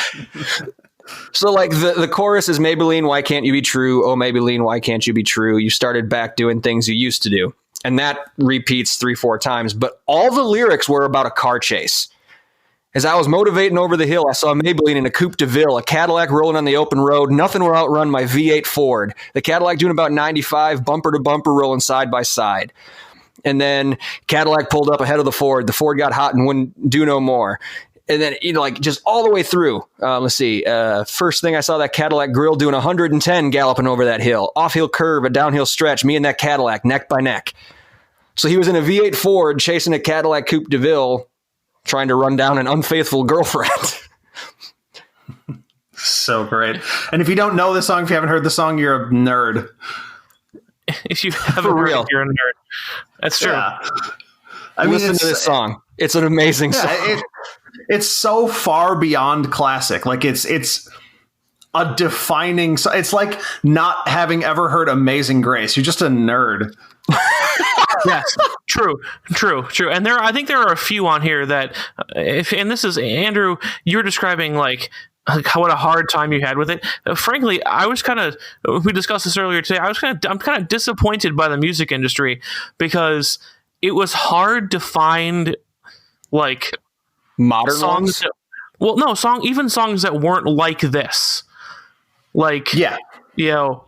so like the chorus is, Maybelline, why can't you be true? Oh, Maybelline, why can't you be true? You started back doing things you used to do. And that repeats 3-4 times. But all the lyrics were about a car chase. As I was motivating over the hill, I saw Maybelline in a Coupe de Ville, a Cadillac rolling on the open road. Nothing will outrun my V8 Ford. The Cadillac doing about 95, bumper to bumper, rolling side by side. And then Cadillac pulled up ahead of the Ford. The Ford got hot and wouldn't do no more. And then, like just all the way through. Let's see. First thing I saw that Cadillac grill doing 110 galloping over that hill. Off-hill curve, a downhill stretch, me and that Cadillac neck by neck. So he was in a V8 Ford chasing a Cadillac Coupe de Ville trying to run down an unfaithful girlfriend. So great. And if you don't know the song, if you haven't heard the song, you're a nerd. If you haven't heard it, you're a nerd. That's true. Yeah. Listen to this song. It's an amazing song. It's so far beyond classic. Like it's a defining. It's like not having ever heard Amazing Grace. You're just a nerd. Yes, true. And I think there are a few on here that, and this is Andrew, you're describing like what a hard time you had with it. Frankly, I was we discussed this earlier today. I'm kind of disappointed by the music industry because it was hard to find like modern songs. Even songs that weren't like this. Like, yeah, and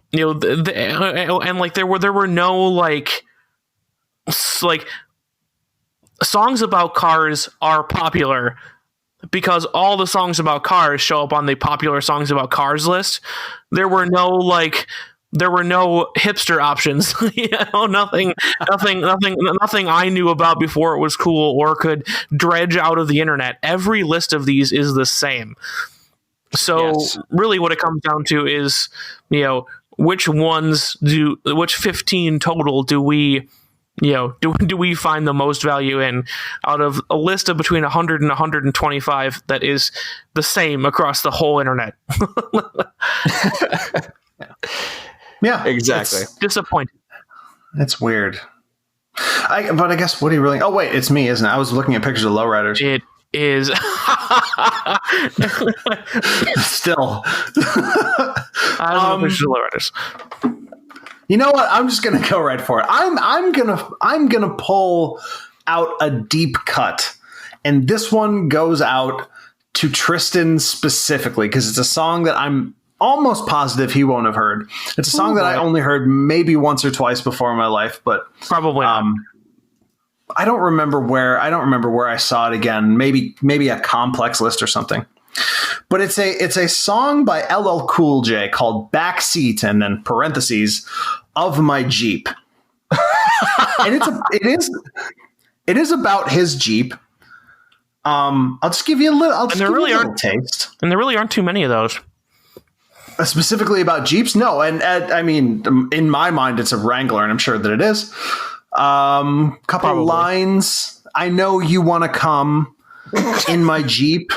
like there were no like songs about cars are popular because all the songs about cars show up on the popular songs about cars list. There were no hipster options. Nothing I knew about before it was cool or could dredge out of the internet. Every list of these is the same. So really what it comes down to is, which 15 total do we find the most value in out of a list of between 100 and 125 that is the same across the whole internet? Yeah, exactly. It's disappointing. It's weird. But I guess what do you really? Oh wait, it's me, isn't it? I was looking at pictures of lowriders. It is. Still. I was looking at pictures of lowriders. You know what? I'm just gonna go right for it. I'm gonna pull out a deep cut, and this one goes out to Tristan specifically because it's a song that I'm almost positive he won't have heard. It's a song that I only heard maybe once or twice before in my life, but probably not. I don't remember where I saw it again. Maybe a Complex list or something. But it's a song by LL Cool J called Backseat and then parentheses of my Jeep. And it is about his Jeep. I'll just give you a little taste. And there really aren't too many of those. Specifically about Jeeps? No. And I mean, in my mind, it's a Wrangler, and I'm sure that it is. Couple lines. I know you want to come in my Jeep.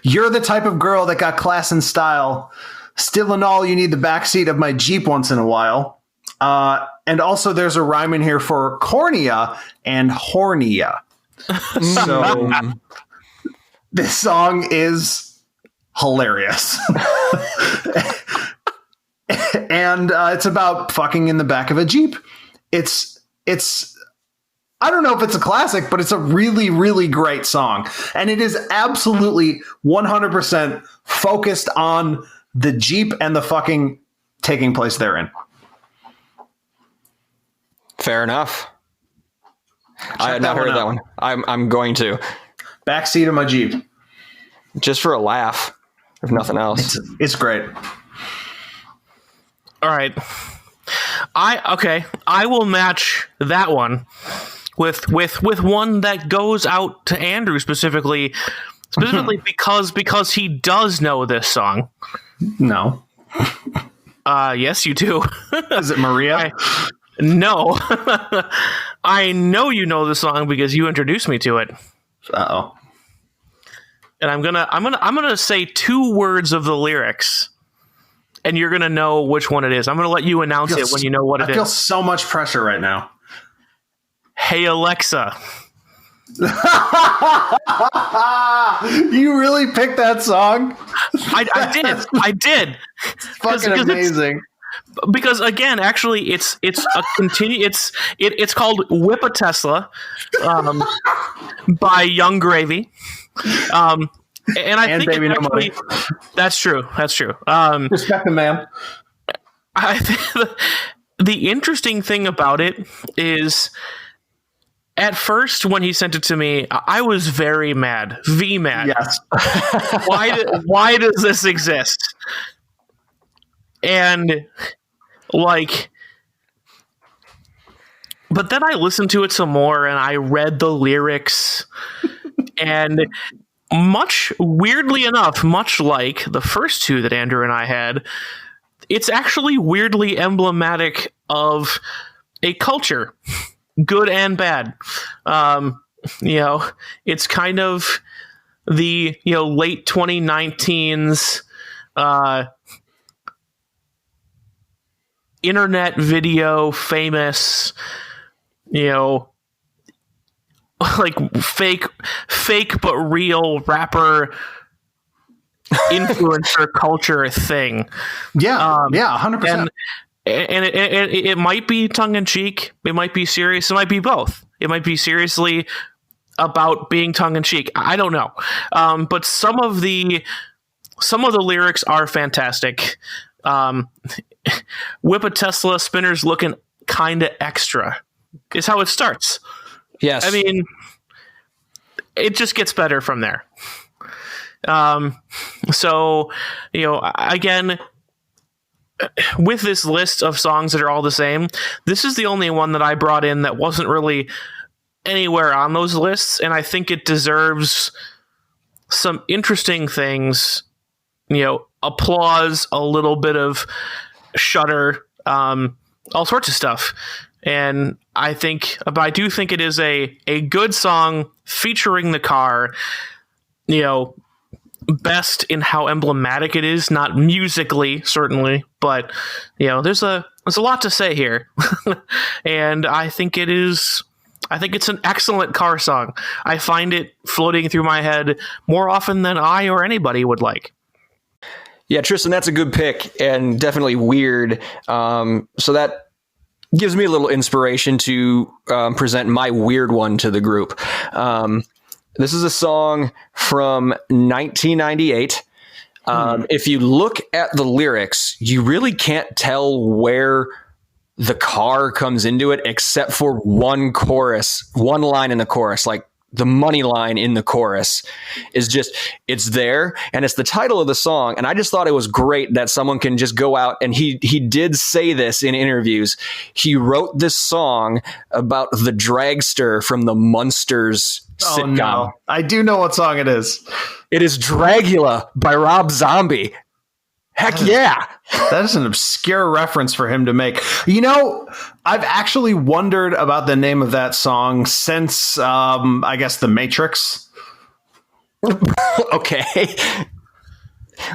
You're the type of girl that got class and style. Still in all, you need the backseat of my Jeep once in a while. And also there's a rhyme in here for cornea and hornia. So this song is hilarious. And it's about fucking in the back of a Jeep. It's I don't know if it's a classic, but it's a really, really great song. And it is absolutely 100% focused on the Jeep and the fucking taking place therein. Fair enough. I had not heard that one. I'm going to. Backseat of my Jeep. Just for a laugh, if nothing else. It's great. All right. I will match that one with one that goes out to Andrew specifically because he does know this song. No. Yes, you do. Is it Maria? No. I know you know the song because you introduced me to it. Uh-oh. And I'm gonna say 2 words of the lyrics, and you're gonna know which one it is. I'm gonna let you announce it when you know what it is. I feel so much pressure right now. Hey Alexa. You really picked that song? I did. It's fucking amazing. Because again, actually, it's called "Whip a Tesla" by Young Gravy, and think Baby No Money. That's true. Respect the man. I think the interesting thing about it is At first, when he sent it to me, I was very mad. Mad. Yes. Why does this exist? And like, but then I listened to it some more and I read the lyrics, and weirdly enough, much like the first two that Andrew and I had, it's actually weirdly emblematic of a culture, good and bad. It's kind of the late 2019s internet video famous, like fake but real rapper influencer culture thing. Yeah, 100%. And it might be tongue in cheek. It might be serious. It might be both. It might be seriously about being tongue in cheek. I don't know. But some of the lyrics are fantastic. Whip a Tesla, spinners looking kind of extra is how it starts. Yes. I mean, it just gets better from there. So, again, with this list of songs that are all the same, this is the only one that I brought in that wasn't really anywhere on those lists, and I think it deserves some interesting things, applause, a little bit of shudder, all sorts of stuff. And I do think it is a good song featuring the car, best in how emblematic it is, not musically, certainly, but, there's a lot to say here. And I think it's an excellent car song. I find it floating through my head more often than I or anybody would like. Yeah, Tristan, that's a good pick and definitely weird. So that gives me a little inspiration to present my weird one to the group. This is a song from 1998. If you look at the lyrics, you really can't tell where the car comes into it, except for one line in the chorus, like the money line in the chorus is just, it's there. And it's the title of the song. And I just thought it was great that someone can just go out, and he did say this in interviews. He wrote this song about the dragster from the Munsters sitcom. Oh, no. I do know what song it is. It is Dragula by Rob Zombie. Heck yeah. That is an obscure reference for him to make. I've actually wondered about the name of that song since, I guess, The Matrix. Okay.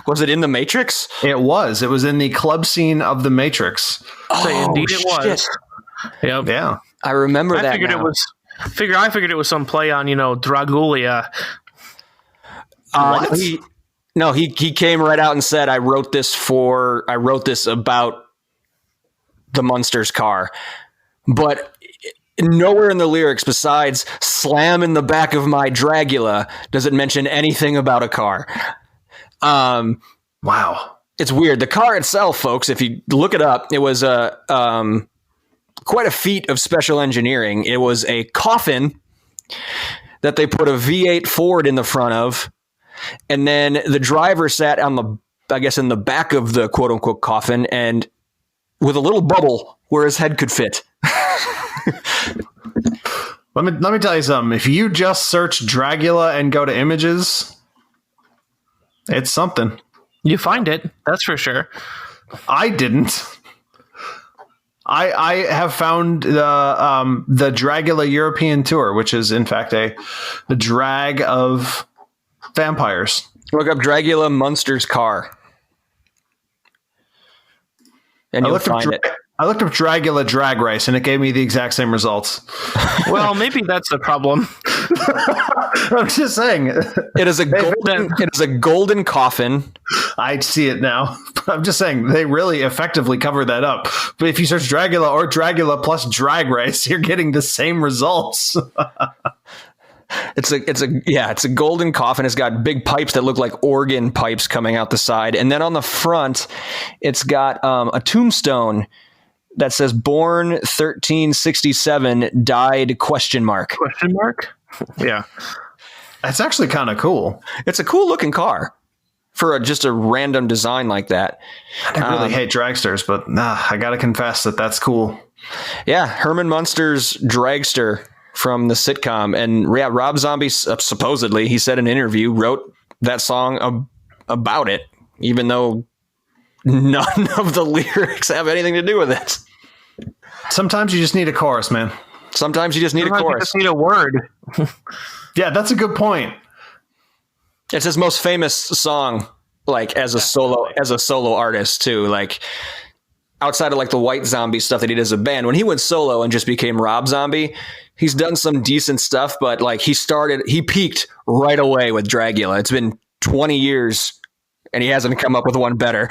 Was it in The Matrix? It was. It was in the club scene of The Matrix. So indeed it was. Yep. Yeah. I remember that. I figured it was some play on, Dragulia. What? He came right out and said, I wrote this about the Munsters car. But nowhere in the lyrics besides slam in the back of my Dragula does it mention anything about a car. Wow. It's weird. The car itself, folks, if you look it up, it was quite a feat of special engineering. It was a coffin that they put a V8 Ford in the front of. And then the driver sat in the back of the quote unquote coffin, and with a little bubble where his head could fit. Let me tell you something. If you just search Dragula and go to images, it's something. You find it. That's for sure. I didn't. I have found the Dragula European tour, which is in fact a drag of vampires. Look up Dragula Munsters car, and you'll find it. I looked up Dragula Drag Race, and it gave me the exact same results. Well, maybe that's the problem. I'm just saying. It is a golden coffin. I see it now. I'm just saying they really effectively covered that up. But if you search Dragula or Dragula plus Drag Race, you're getting the same results. It's a golden coffin. It's got big pipes that look like organ pipes coming out the side, and then on the front, it's got a tombstone that says born 1367, died question mark. Question mark? Yeah. That's actually kind of cool. It's a cool looking car for just a random design like that. I really hate dragsters, but I got to confess that that's cool. Yeah, Herman Munster's dragster from the sitcom. And yeah, Rob Zombie, supposedly, he said in an interview, wrote that song about it, even though none of the lyrics have anything to do with it. Sometimes you just need a chorus, man. Sometimes you just need a chorus. You just need a word. Yeah, that's a good point. It's his most famous song, like as a solo artist too. Like outside of like the White Zombie stuff that he did as a band, when he went solo and just became Rob Zombie, he's done some decent stuff, but like he peaked right away with Dragula. It's been 20 years and he hasn't come up with one better.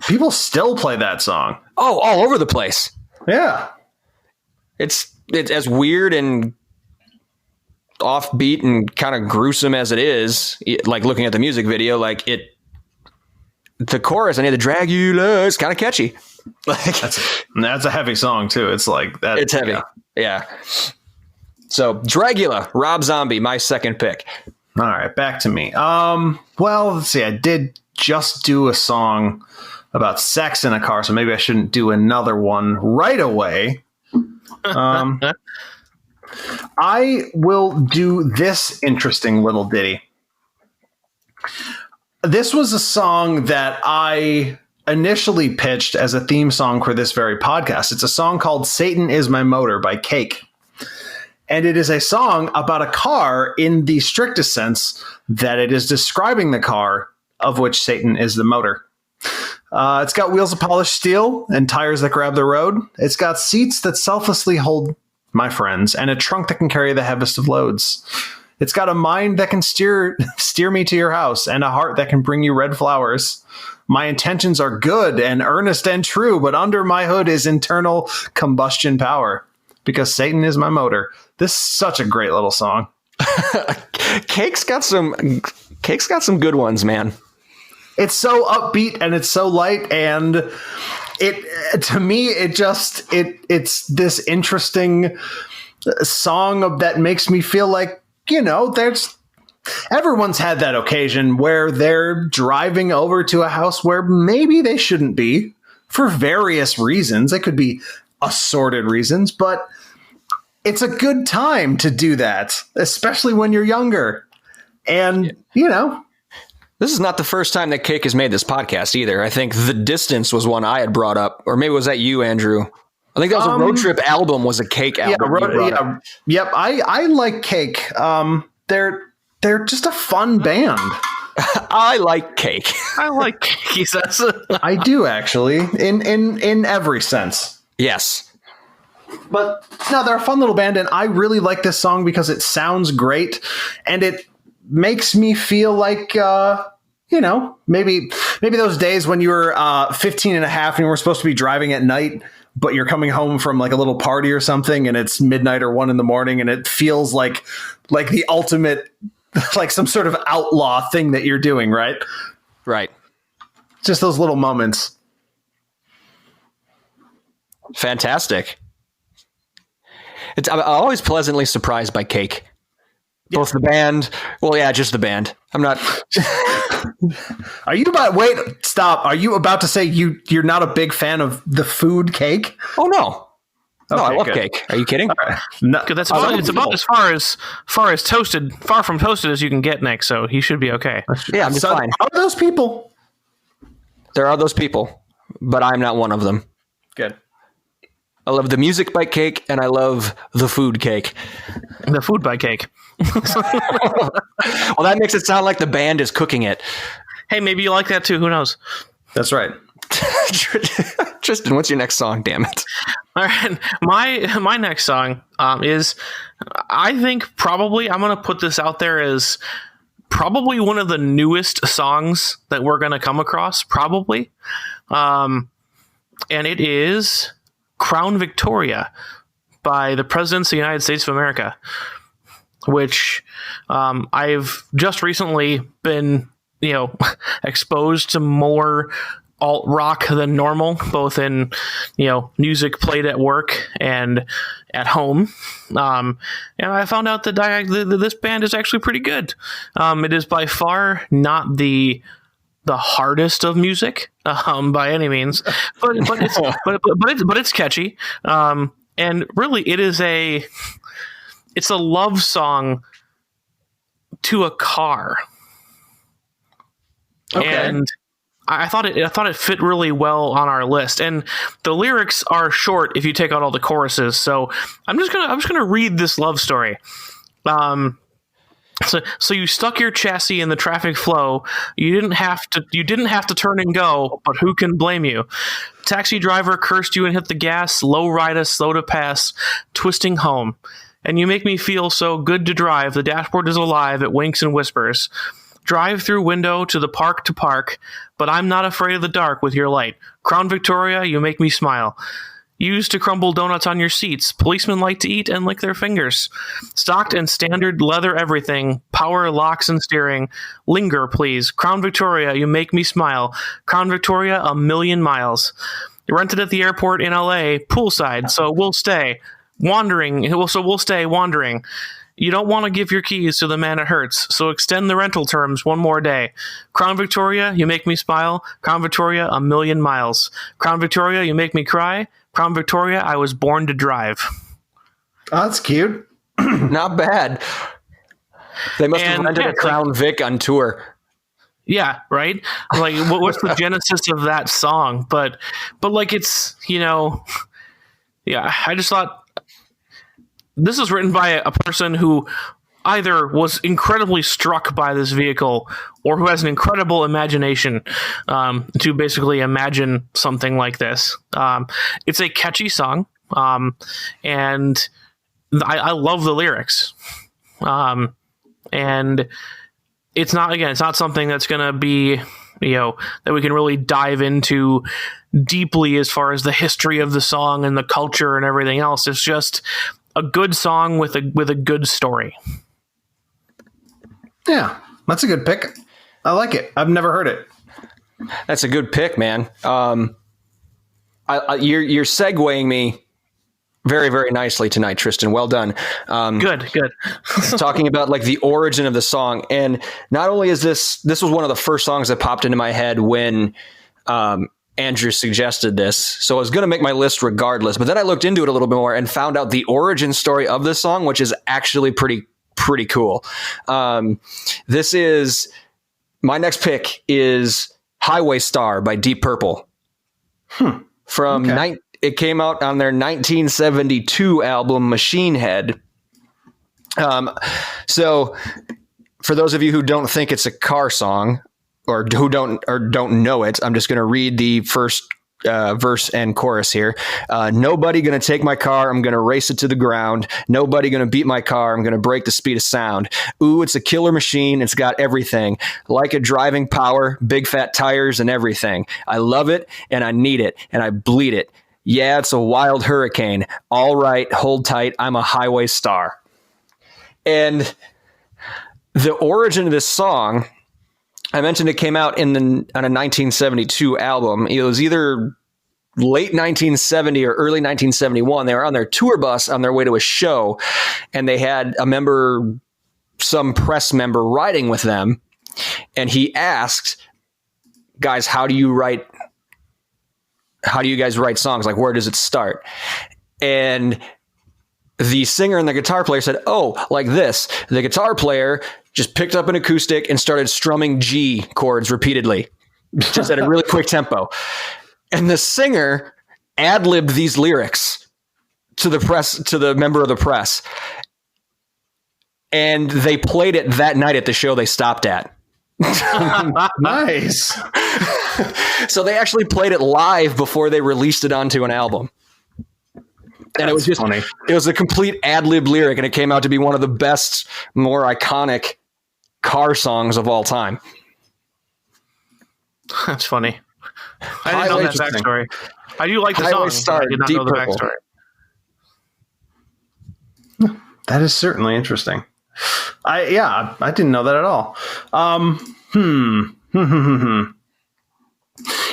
People still play that song. Oh, all over the place. Yeah. It's as weird and offbeat and kind of gruesome as it is, like looking at the music video, like the chorus, I need the Dragula, is kind of catchy. Like that's a heavy song too. It's like that. It's heavy. Yeah. So Dragula, Rob Zombie, my second pick. All right, back to me. Well, let's see. I did just do a song about sex in a car, so maybe I shouldn't do another one right away. I will do this interesting little ditty. This was a song that I initially pitched as a theme song for this very podcast. It's a song called Satan Is My Motor by Cake. And it is a song about a car in the strictest sense that it is describing the car of which Satan is the motor. It's got wheels of polished steel and tires that grab the road. It's got seats that selflessly hold my friends and a trunk that can carry the heaviest of loads. It's got a mind that can steer me to your house and a heart that can bring you red flowers. My intentions are good and earnest and true, but under my hood is internal combustion power because Satan is my motor. This is such a great little song. Cake's got some good ones, man. It's so upbeat and it's so light, and to me it's this interesting song that makes me feel like, everyone's had that occasion where they're driving over to a house where maybe they shouldn't be for various reasons. It could be assorted reasons, but it's a good time to do that, especially when you're younger. And, This is not the first time that Cake has made this podcast either. I think The Distance was one I had brought up, or maybe was that you, Andrew? I think that was a road trip album, was a Cake album. Yep. I like Cake. They're just a fun band. I like Cake. I like Cake, he says. I do, actually, in every sense. Yes. But no, they're a fun little band, and I really like this song because it sounds great, and it makes me feel like, maybe those days when you were 15 and a half and you were supposed to be driving at night, but you're coming home from like a little party or something and it's midnight or 1 a.m. and it feels like the ultimate, like some sort of outlaw thing that you're doing, right? Right. Just those little moments. Fantastic. I'm always pleasantly surprised by Cake. Both the band. Well, yeah, just the band. I'm not. Stop. Are you about to say you're not a big fan of the food Cake? Oh, no. No, Okay, I love good. Cake. Are you kidding? Right. No, It's about as far from toasted as you can get, Nick. So he should be okay. Yeah, I'm just so fine. are those people? There are those people, but I'm not one of them. Good. I love the music by Cake, and I love the food Cake. The food by Cake. Well, that makes it sound like the band is cooking it. Hey, maybe you like that too. Who knows? That's right. Tristan, what's your next song? Damn it. All right. My next song is, I think probably, I'm going to put this out there as probably one of the newest songs that we're going to come across, probably. And it is Crown Victoria by the Presidents of the United States of America, which I've just recently been, exposed to more alt rock than normal, both in music played at work and at home. And I found out that this band is actually pretty good. It is by far not the hardest of music by any means, but it's catchy. And really, it's a love song to a car. Okay. And I thought it fit really well on our list. And the lyrics are short if you take out all the choruses. So I'm just gonna read this love story. So you stuck your chassis in the traffic flow. You didn't have to turn and go, but who can blame you? Taxi driver cursed you and hit the gas. Low rider, slow to pass, twisting home. And you make me feel so good to drive. The dashboard is alive. It winks and whispers. Drive through window to the park to park, but I'm not afraid of the dark with your light. Crown Victoria, you make me smile. Used to crumble donuts on your seats. Policemen like to eat and lick their fingers. Stocked and standard leather everything. Power locks and steering. Linger, please. Crown Victoria, you make me smile. Crown Victoria, a million miles. Rented at the airport in LA, poolside, so we'll stay. We'll stay wandering. You don't want to give your keys to the man it hurts, so extend the rental terms one more day. Crown Victoria, you make me smile. Crown Victoria, a million miles. Crown Victoria, you make me cry. Crown Victoria, I was born to drive. Oh, that's cute. Not bad. They must have rented a Crown Vic on tour. Yeah, right? Like, what's the genesis of that song? But like, it's, yeah, I just thought this was written by a person who either was incredibly struck by this vehicle or who has an incredible imagination to basically imagine something like this. It's a catchy song, and I love the lyrics. And it's not something that's going to be, that we can really dive into deeply as far as the history of the song and the culture and everything else. It's just a good song with a good story. Yeah, that's a good pick. I like it. I've never heard it. That's a good pick, man. You're segueing me very, very nicely tonight, Tristan. Well done. Good. Talking about like the origin of the song. And not only is this was one of the first songs that popped into my head when Andrew suggested this. So I was going to make my list regardless, but then I looked into it a little bit more and found out the origin story of this song, which is actually pretty cool. This is my next pick is Highway Star by Deep Purple. It came out on their 1972 album Machine Head. So for those of you who don't think it's a car song or who don't know it, I'm just going to read the first verse and chorus here. Nobody gonna take my car. I'm gonna race it to the ground. Nobody gonna beat my car. I'm gonna break the speed of sound. Ooh, it's a killer machine. It's got everything. Like a driving power, big fat tires and everything. I love it and I need it and I bleed it. Yeah, it's a wild hurricane. All right, hold tight. I'm a highway star. And the origin of this song, I mentioned it came out on a 1972 album. It was either late 1970 or early 1971. They were on their tour bus on their way to a show, and they had some press member riding with them, and he asked, guys, how do you guys write songs? Like, where does it start? And the singer and the guitar player said, oh, like this. The guitar player just picked up an acoustic and started strumming G chords repeatedly, just at a really quick tempo. And the singer ad-libbed these lyrics to the member of the press. And they played it that night at the show they stopped at. Nice. So they actually played it live before they released it onto an album. And it was just funny. It was a complete ad-lib lyric, and it came out to be one of the best, more iconic car songs of all time. That's funny. I didn't know that backstory. I do like the Highway song. Star, I did not Deep know the Purple. That is certainly interesting. I didn't know that at all.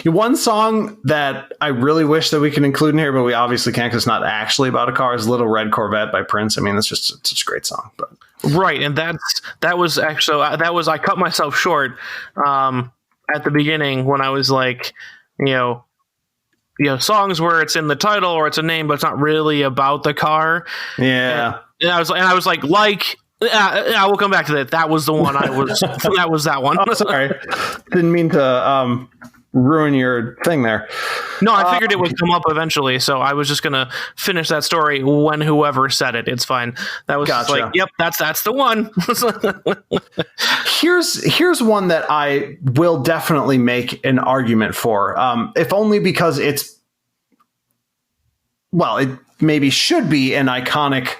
One song that I really wish that we could include in here, but we obviously can't because it's not actually about a car, is Little Red Corvette by Prince. I mean, that's just such a great song. But Right, and that was actually I cut myself short at the beginning when I was like, songs where it's in the title or it's a name, but it's not really about the car. yeah. And I was like, I will come back to that. That was the one I was. That was that one. Oh, sorry, didn't mean to ruin your thing there. No, I figured it would come up eventually, so I was just gonna finish that story when whoever said it. It's fine. That was just like, yep, that's the one. Here's one that I will definitely make an argument for, if only because it maybe should be an iconic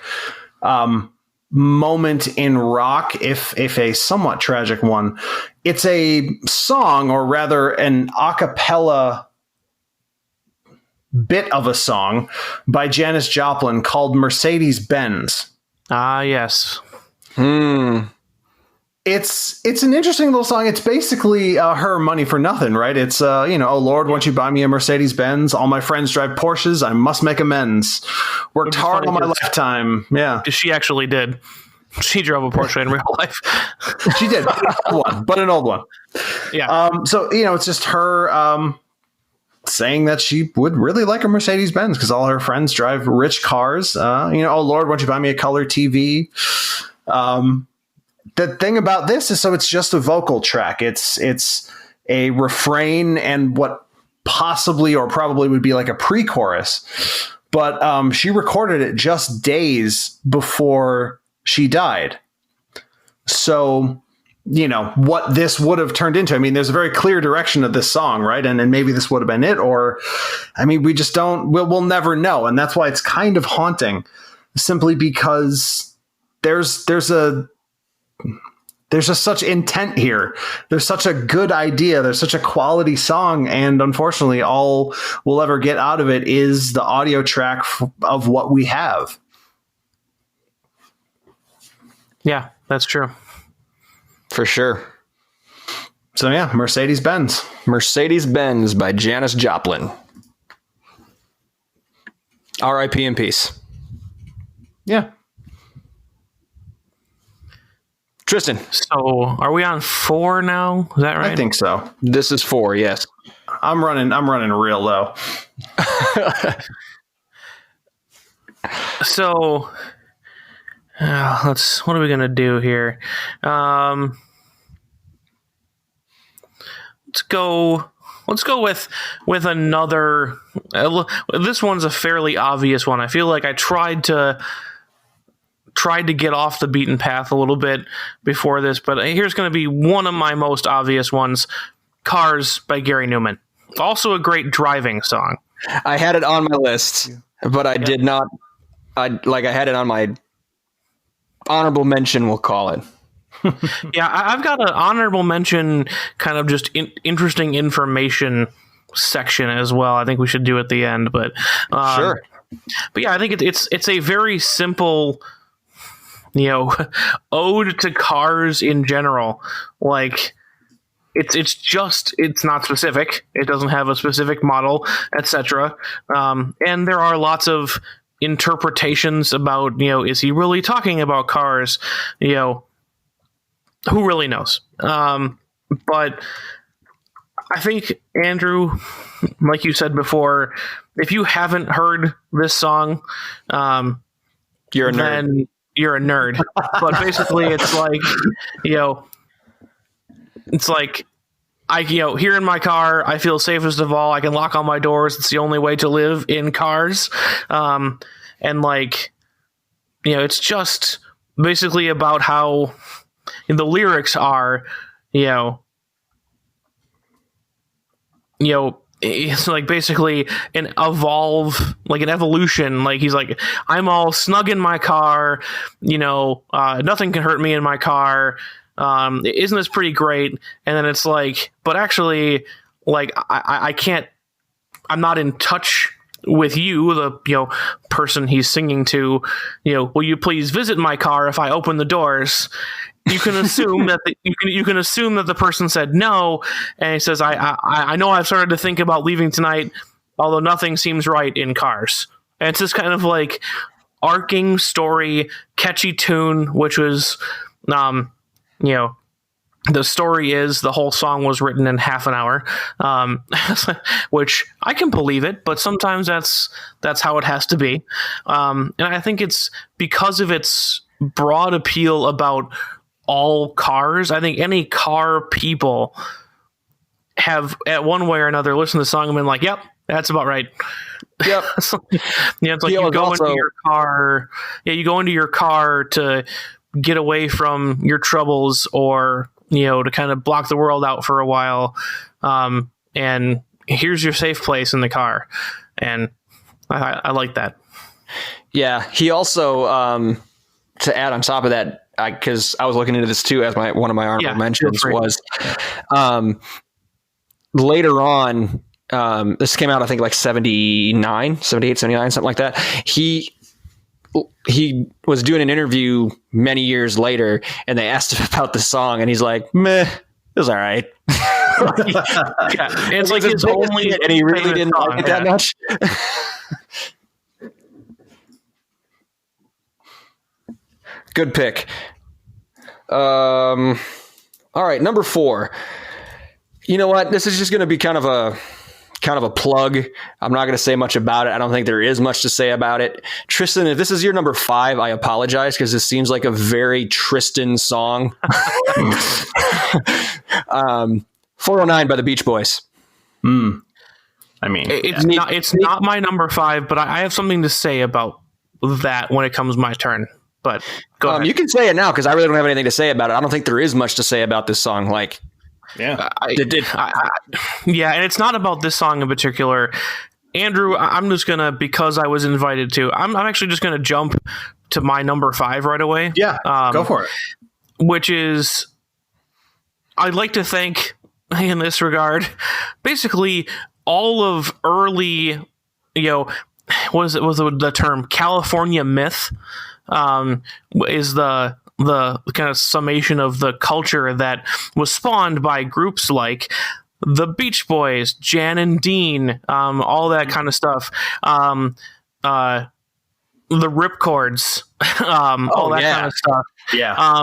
moment in rock, if a somewhat tragic one. It's a song, or rather an a cappella bit of a song by Janis Joplin called Mercedes-Benz. Ah, yes. It's an interesting little song. It's basically her Money for Nothing, right? It's, oh, Lord, won't you buy me a Mercedes-Benz? All my friends drive Porsches. I must make amends. Worked hard all my lifetime. Yeah. She actually did. She drove a Porsche in real life. She did. But an old one. Yeah. So, it's just her saying that she would really like a Mercedes-Benz because all her friends drive rich cars. Oh, Lord, won't you buy me a color TV? The thing about this is, so it's just a vocal track. It's a refrain and what possibly or probably would be like a pre-chorus. But she recorded it just days before she died. So, what this would have turned into. I mean, there's a very clear direction of this song, right? And maybe this would have been it. Or, I mean, we just don't, we'll never know. And that's why it's kind of haunting, simply because there's just such intent here. There's such a good idea. There's such a quality song. And unfortunately, all we'll ever get out of it is the audio track of what we have. Yeah, that's true. For sure. So yeah, Mercedes-Benz. Mercedes-Benz by Janis Joplin. R.I.P. in peace. Yeah. Tristan. So are we on 4 now? Is that right? I think so. This is 4, yes. I'm running real low. So what are we gonna do here? Let's go with another. This one's a fairly obvious one. I feel like I tried to get off the beaten path a little bit before this, but here's going to be one of my most obvious ones. Cars by Gary Newman. Also a great driving song. I had it on my list, but I did not. I had it on my honorable mention, we'll call it. Yeah, I've got an honorable mention, kind of just interesting information section as well. I think we should do at the end, but sure. But yeah, I think it's a very simple, ode to cars in general. Like it's not specific. It doesn't have a specific model, etc. And there are lots of interpretations about, is he really talking about cars? Who really knows? But I think, Andrew, like you said before, if you haven't heard this song, you're a nerd. Then you're a nerd. But basically, it's like, here in my car, I feel safest of all. I can lock all my doors. It's the only way to live in cars. And it's just basically about how the lyrics are, it's like basically an evolution. Like he's like, I'm all snug in my car, nothing can hurt me in my car. Isn't this pretty great? And then it's like, but actually, like I can't, I'm not in touch with you, the person he's singing to, will you please visit my car if I open the doors? You can assume that you can assume that the person said no, and he says, I know I've started to think about leaving tonight, although nothing seems right in cars. And it's this kind of like arcing story, catchy tune, which was, the story is the whole song was written in half an hour, which I can believe it, but sometimes that's how it has to be. And I think it's because of its broad appeal about all cars. I think any car people have, at one way or another, listened to the song and been like, "Yep, that's about right." Yep. It's like you go into your car. Yeah, you go into your car to get away from your troubles, or to kind of block the world out for a while. And here's your safe place in the car. And I like that. Yeah. He also, to add on top of that, because I was looking into this too, as one of my honorable mentions was, later on, this came out, I think like 78, 79, something like that. He was doing an interview many years later, and they asked him about the song, and he's like, "Meh, it was all right." It's like his only, and he really didn't like it that much. Good pick. All right, number 4. You know what? This is just going to be kind of a plug. I'm not going to say much about it. I don't think there is much to say about it. Tristan, if this is your number 5, I apologize, because this seems like a very Tristan song. 409 by the Beach Boys. I mean, it's not my number 5, but I have something to say about that when it comes my turn. But go ahead. You can say it now, because I really don't have anything to say about it. I don't think there is much to say about this song. Yeah, and it's not about this song in particular. Andrew, I'm just gonna, because I was invited to, I'm actually just gonna jump to my number 5 right away. Yeah, go for it. Which is, I'd like to thank, in this regard, basically all of early, what is it? Was the term California myth? Is the kind of summation of the culture that was spawned by groups like the Beach Boys, Jan and Dean, all that kind of stuff. The Ripcords, all that kind of stuff. Yeah.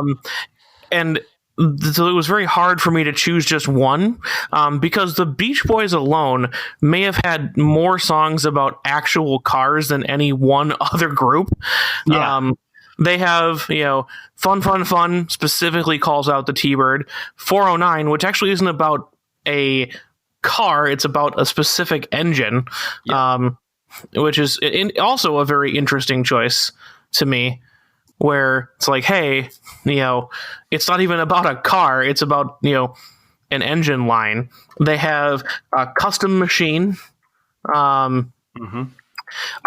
And so it was very hard for me to choose just one, because the Beach Boys alone may have had more songs about actual cars than any one other group. Yeah. They have, Fun, specifically calls out the T-Bird. 409, which actually isn't about a car, it's about a specific engine, which is also a very interesting choice to me, where it's like, hey, it's not even about a car, it's about, an engine line. They have a custom machine. I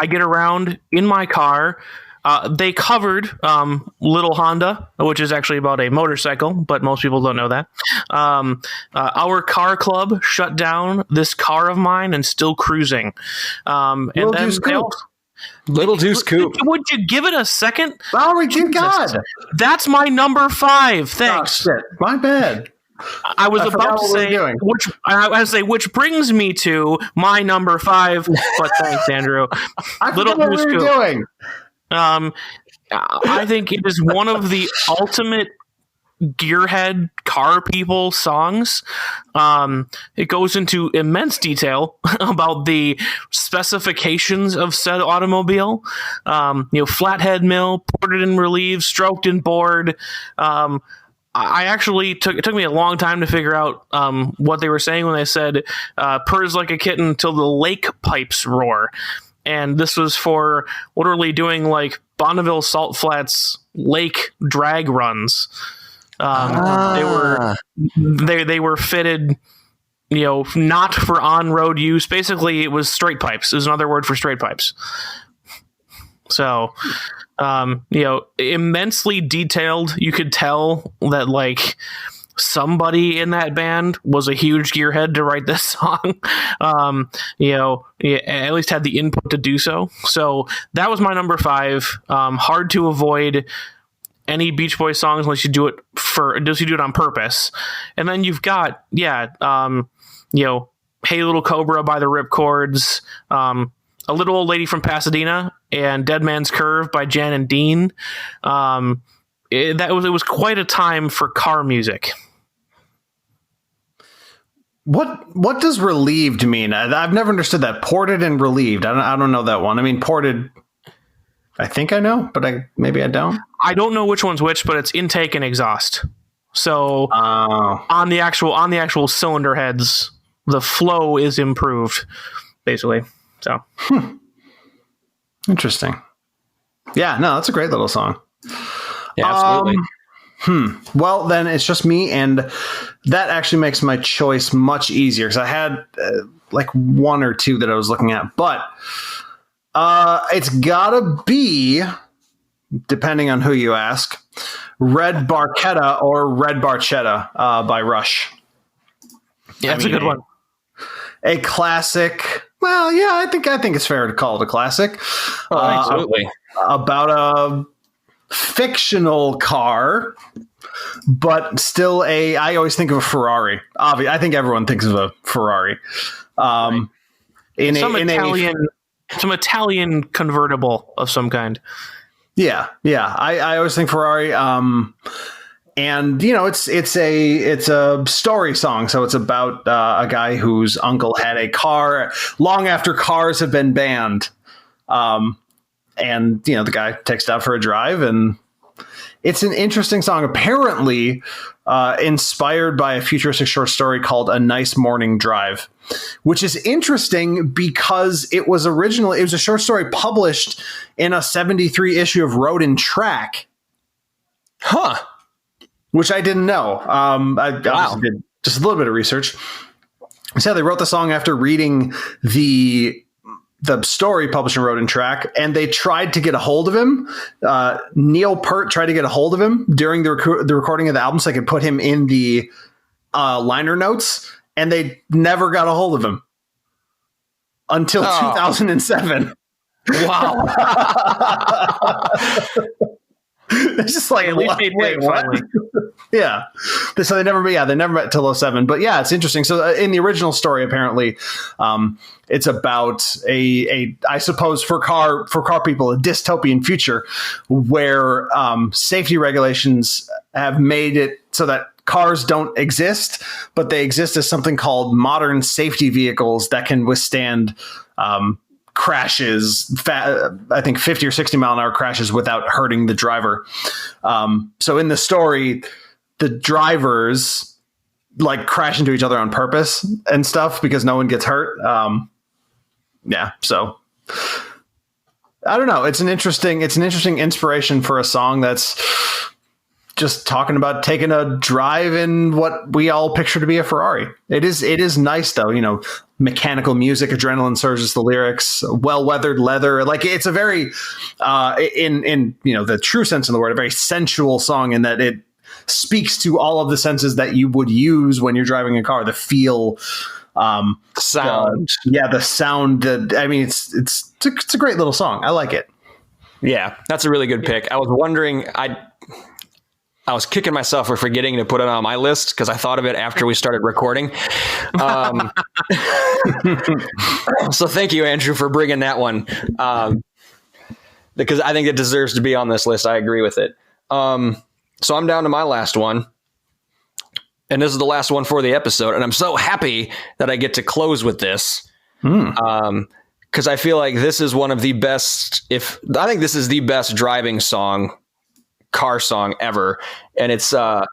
get around in my car. They covered Little Honda, which is actually about a motorcycle, but most people don't know that. Our car club shut down This Car of Mine and Still Cruising. Little Deuce Coupe. Little Deuce Coupe. Would you give it a second? Oh, dear God. That's my number 5. Thanks. Oh, shit. My bad. I was about to say, which brings me to my number 5. But thanks, Andrew. Little Deuce Coupe. Doing. I think it is one of the ultimate gearhead car people songs. It goes into immense detail about the specifications of said automobile. Flathead mill, ported and relieved, stroked and bored. I actually it took me a long time to figure out what they were saying when they said purrs like a kitten till the lake pipes roar. And this was for literally doing like Bonneville Salt Flats lake drag runs. They were fitted, not for on-road use. Basically, it was straight pipes. It was another word for straight pipes. So, immensely detailed. You could tell that, like, somebody in that band was a huge gearhead to write this song. At least had the input to do so. So that was my number 5. Hard to avoid any Beach Boys songs unless you do it on purpose. And then you've got, Hey Little Cobra by the Ripcords, A Little Old Lady from Pasadena, and Dead Man's Curve by Jan and Dean. It was quite a time for car music. What does relieved mean? I've never understood that. Ported and relieved. I don't know that one. I mean, ported, I think I know, but maybe I don't. I don't know which one's which, but it's intake and exhaust. So on the actual cylinder heads, the flow is improved, basically. So interesting. Yeah, no, that's a great little song. Yeah, absolutely. Well, then it's just me, and that actually makes my choice much easier because I had like one or two that I was looking at, but it's gotta be, depending on who you ask, Red Barchetta or Red Barchetta by Rush. Yeah, that's a good one. A classic. Well, yeah, I think it's fair to call it a classic. Oh, absolutely. About a fictional car, but still I always think of a Ferrari. Obviously, I think everyone thinks of a Ferrari. Some Italian convertible of some kind. Yeah. I always think Ferrari. And it's a story song, so it's about a guy whose uncle had a car long after cars have been banned. And the guy takes it out for a drive, and it's an interesting song. Apparently, inspired by a futuristic short story called "A Nice Morning Drive," which is interesting because it was a short story published in a 1973 issue of Road and Track. Huh. Which I didn't know. I did just a little bit of research. So they wrote the song after reading the story published in Road and Track, and they tried to get a hold of him. Neil Peart tried to get a hold of him during the recording of the album so they could put him in the liner notes, and they never got a hold of him until 2007. Wow. It's just like, at least wait, finally. Yeah. So they never met till 2007. But yeah, it's interesting. So in the original story, apparently, it's about I suppose for car people, a dystopian future where safety regulations have made it so that cars don't exist, but they exist as something called modern safety vehicles that can withstand crashes, I think 50 or 60 mile an hour crashes without hurting the driver. So in the story, the drivers like crash into each other on purpose and stuff because no one gets hurt. So I don't know. It's an interesting inspiration for a song that's just talking about taking a drive in what we all picture to be a Ferrari. It is nice though, mechanical music, adrenaline surges, the lyrics, well-weathered leather. Like it's a very, in the true sense of the word, a very sensual song in that it speaks to all of the senses that you would use when you're driving a car. The feel, sound. The sound. It's a great little song. I like it. Yeah, that's a really good pick. I was wondering, I was kicking myself for forgetting to put it on my list because I thought of it after we started recording. So thank you, Andrew, for bringing that one because I think it deserves to be on this list. I agree with it. So I'm down to my last one. And this is the last one for the episode. And I'm so happy that I get to close with this. Because I feel like this is one of the best, I think this is the best driving car song ever. And it's Hot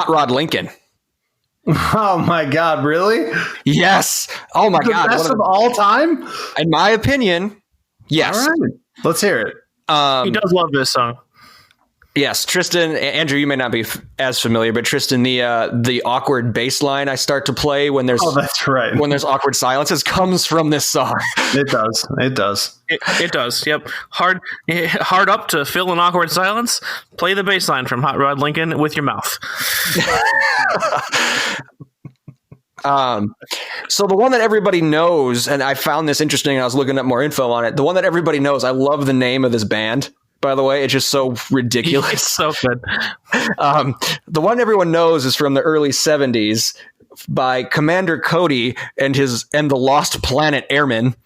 Rod Lincoln. Oh my God, really? Yes. Oh my God. The best of all time? In my opinion, yes. All right. Let's hear it. He does love this song. Yes, Tristan, Andrew, you may not be as familiar, but Tristan, the awkward bass line I start to play when there's that's right. when there's awkward silences comes from this song. It does. It does. Yep. Hard up to fill an awkward silence. Play the bass line from Hot Rod Lincoln with your mouth. So the one that everybody knows, and I found this interesting, and I was looking up more info on it. The one that everybody knows, I love the name of this band. By the way, it's just so ridiculous. It's so good. The one everyone knows is from the early 70s by Commander Cody and the Lost Planet Airmen.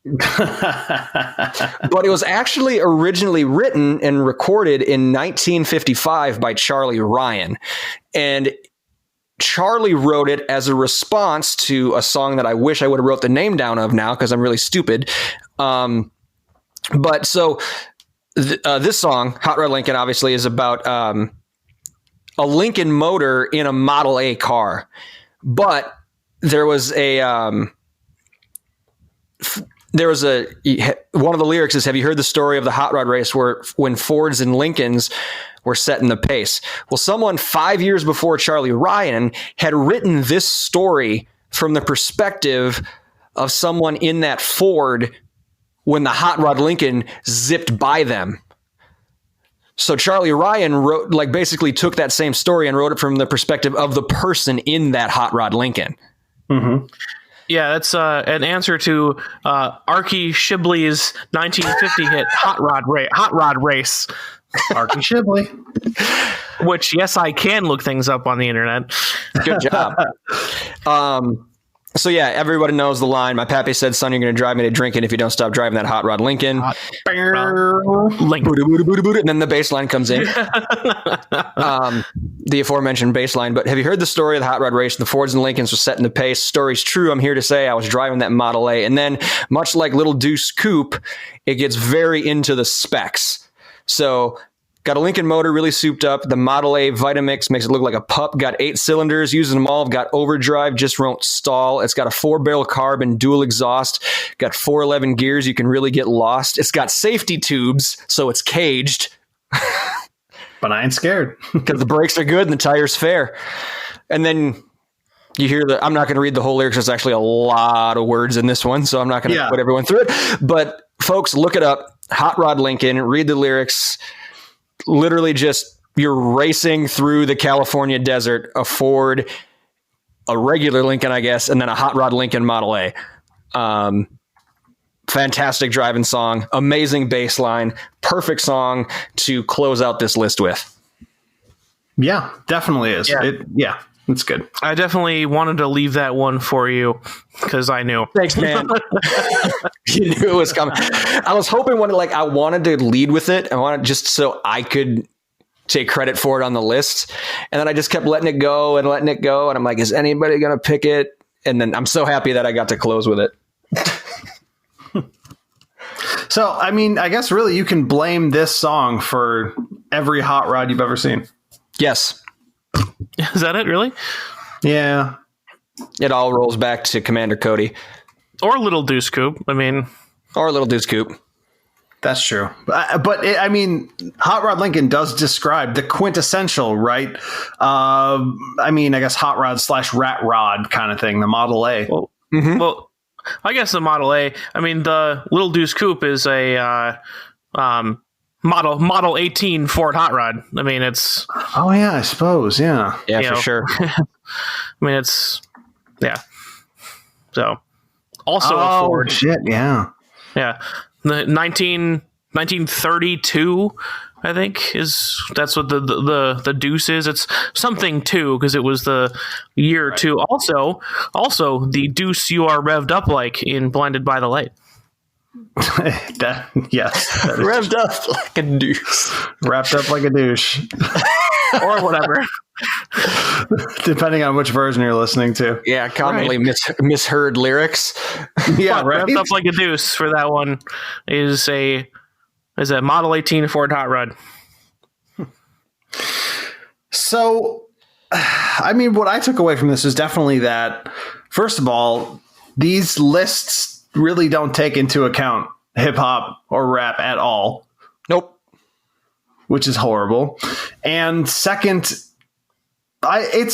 But it was actually originally written and recorded in 1955 by Charlie Ryan. And Charlie wrote it as a response to a song that I wish I would have wrote the name down of now because I'm really stupid. But so this song, Hot Rod Lincoln, obviously is about a Lincoln motor in a Model A car. But there was one of the lyrics is, have you heard the story of the hot rod race when Fords and Lincolns were setting the pace? Well, someone 5 years before Charlie Ryan had written this story from the perspective of someone in that Ford when the hot rod Lincoln zipped by them. So Charlie Ryan basically took that same story and wrote it from the perspective of the person in that hot rod Lincoln. Mm-hmm. Yeah, that's an answer to Archie Shibley's 1950 hit Hot Rod Race. Archie Shibley. Which, yes, I can look things up on the internet. Good job. So yeah, everybody knows the line. My pappy said, son, you're going to drive me to drinking if you don't stop driving that hot rod Lincoln. Lincoln. And then the bass line comes in. The aforementioned bass line. But have you heard the story of the hot rod race? The Fords and Lincolns were setting the pace. Story's true. I'm here to say I was driving that Model A. And then, much like Little Deuce Coupe, it gets very into the specs. So got a Lincoln motor really souped up. The Model A Vitamix makes it look like a pup. Got 8 cylinders, using them all. Got overdrive, just won't stall. It's got a 4-barrel carb and dual exhaust. Got 411 gears. You can really get lost. It's got safety tubes, so it's caged. But I ain't scared. Because the brakes are good and the tires fair. And then you hear I'm not going to read the whole lyrics. There's actually a lot of words in this one, so I'm not going to put everyone through it. But folks, look it up. Hot Rod Lincoln. Read the lyrics. Literally just you're racing through the California desert, a Ford, a regular Lincoln, I guess, and then a Hot Rod Lincoln Model A. Fantastic driving song, amazing bass line, perfect song to close out this list with. Yeah, definitely is. Yeah. It's good. I definitely wanted to leave that one for you because I knew. Thanks, man. You knew it was coming. I was hoping I wanted to lead with it. I wanted just so I could take credit for it on the list. And then I just kept letting it go. And I'm like, is anybody going to pick it? And then I'm so happy that I got to close with it. So, I mean, I guess really you can blame this song for every hot rod you've ever seen. Yes. Is that it, really? Yeah. It all rolls back to Commander Cody. Or Little Deuce Coupe. Or Little Deuce Coupe. That's true. But Hot Rod Lincoln does describe the quintessential, right? I guess hot rod / rat rod kind of thing, the Model A. Well, I guess the Model A, the Little Deuce Coupe is a Model 18 Ford Hot Rod. It's... Oh, yeah, I suppose, yeah. Yeah, for sure. It's... Yeah. So, also a Ford. Shit, yeah. Yeah. The 1932, I think, that's what the Deuce is. It's something 2, because it was the year 2. Also, the Deuce you are revved up like in Blinded by the Light. Yes. Revved up like a deuce. Wrapped up like a douche. Or whatever. Depending on which version you're listening to. Yeah, commonly misheard lyrics. Yeah, right. Wrapped up like a deuce for that one is a Model 18 Ford Hot Rod. So, what I took away from this is definitely that, first of all, these lists really don't take into account hip hop or rap at all. Nope. which is horrible. And second, it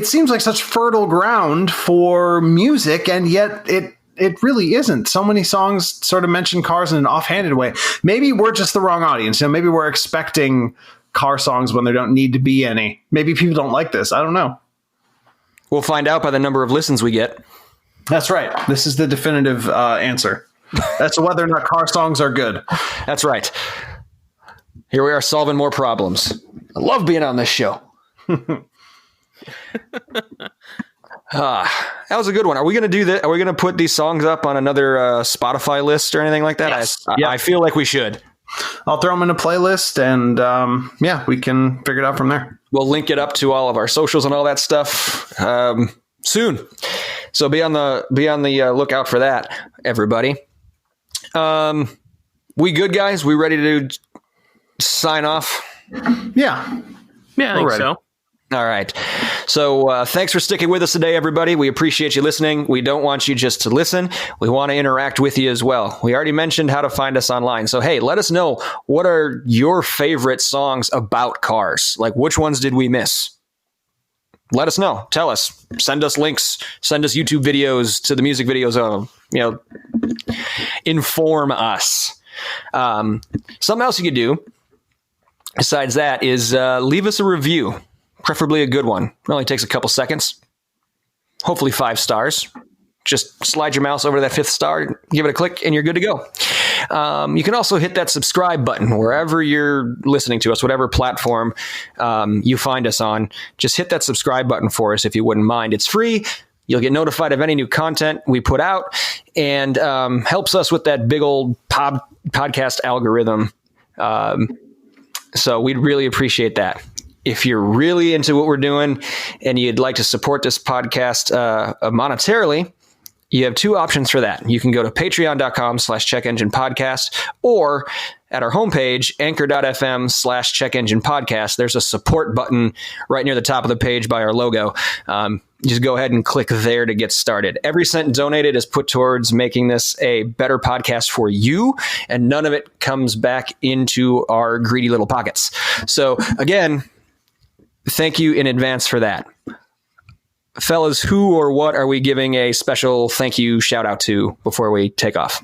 seems like such fertile ground for music, and yet it really isn't. So many songs sort of mention cars in an offhanded way. Maybe we're just the wrong audience. Maybe we're expecting car songs when there don't need to be any. Maybe people don't like this. I don't know. We'll find out by the number of listens we get. That's right. This is the definitive answer. That's whether or not car songs are good. That's right. Here we are solving more problems. I love being on this show. That was a good one. Are we going to do that? Are we going to put these songs up on another Spotify list or anything like that? Yes. I feel like we should. I'll throw them in a playlist, and we can figure it out from there. We'll link it up to all of our socials and all that stuff soon. So be on the lookout for that, everybody. We good, guys? We ready to sign off? Yeah. Yeah, I think so. All right. So thanks for sticking with us today, everybody. We appreciate you listening. We don't want you just to listen. We want to interact with you as well. We already mentioned how to find us online. So, hey, let us know, what are your favorite songs about cars? Like, which ones did we miss? Let us know. Tell us. Send us links. Send us YouTube videos to the music videos. Inform us. Something else you could do besides that is leave us a review. Preferably a good one. It only takes a couple seconds. Hopefully 5 stars. Just slide your mouse over to that 5th star, give it a click, and you're good to go. You can also hit that subscribe button wherever you're listening to us, whatever platform you find us on. Just hit that subscribe button for us if you wouldn't mind. It's free. You'll get notified of any new content we put out, and helps us with that big old podcast algorithm. So we'd really appreciate that. If you're really into what we're doing and you'd like to support this podcast monetarily, you have 2 options for that. You can go to patreon.com/checkenginepodcast, or at our homepage, anchor.fm/checkenginepodcast. There's a support button right near the top of the page by our logo. Just go ahead and click there to get started. Every cent donated is put towards making this a better podcast for you, and none of it comes back into our greedy little pockets. So again, thank you in advance for that. Fellas, who or what are we giving a special thank you shout out to before we take off?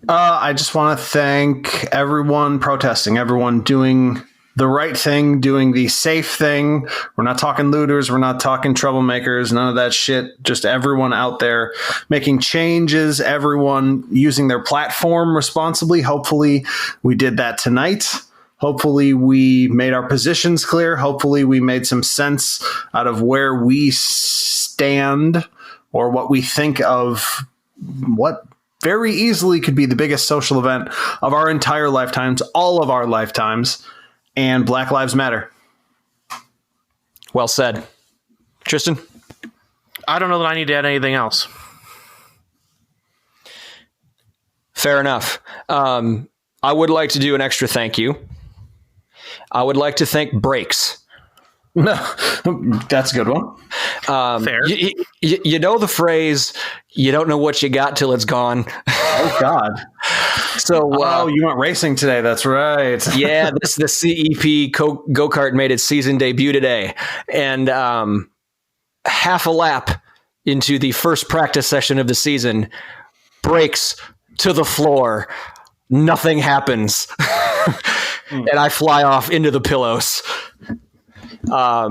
I just want to thank everyone protesting, everyone doing the right thing, doing the safe thing. We're not talking looters. We're not talking troublemakers. None of that shit. Just everyone out there making changes, everyone using their platform responsibly. Hopefully we did that tonight. Hopefully we made our positions clear. Hopefully we made some sense out of where we stand, or what we think of what very easily could be the biggest social event of our entire lifetimes, all of our lifetimes, and Black Lives Matter. Well said. Tristan? I don't know that I need to add anything else. Fair enough. I would like to do an extra thank you. I would like to thank Brakes. That's a good one. Fair. You know the phrase, you don't know what you got till it's gone. Oh, God. So, you went racing today. That's right. Yeah, the CEP go-kart made its season debut today. And half a lap into the first practice session of the season, brakes to the floor. Nothing happens. And I fly off into the pillows. I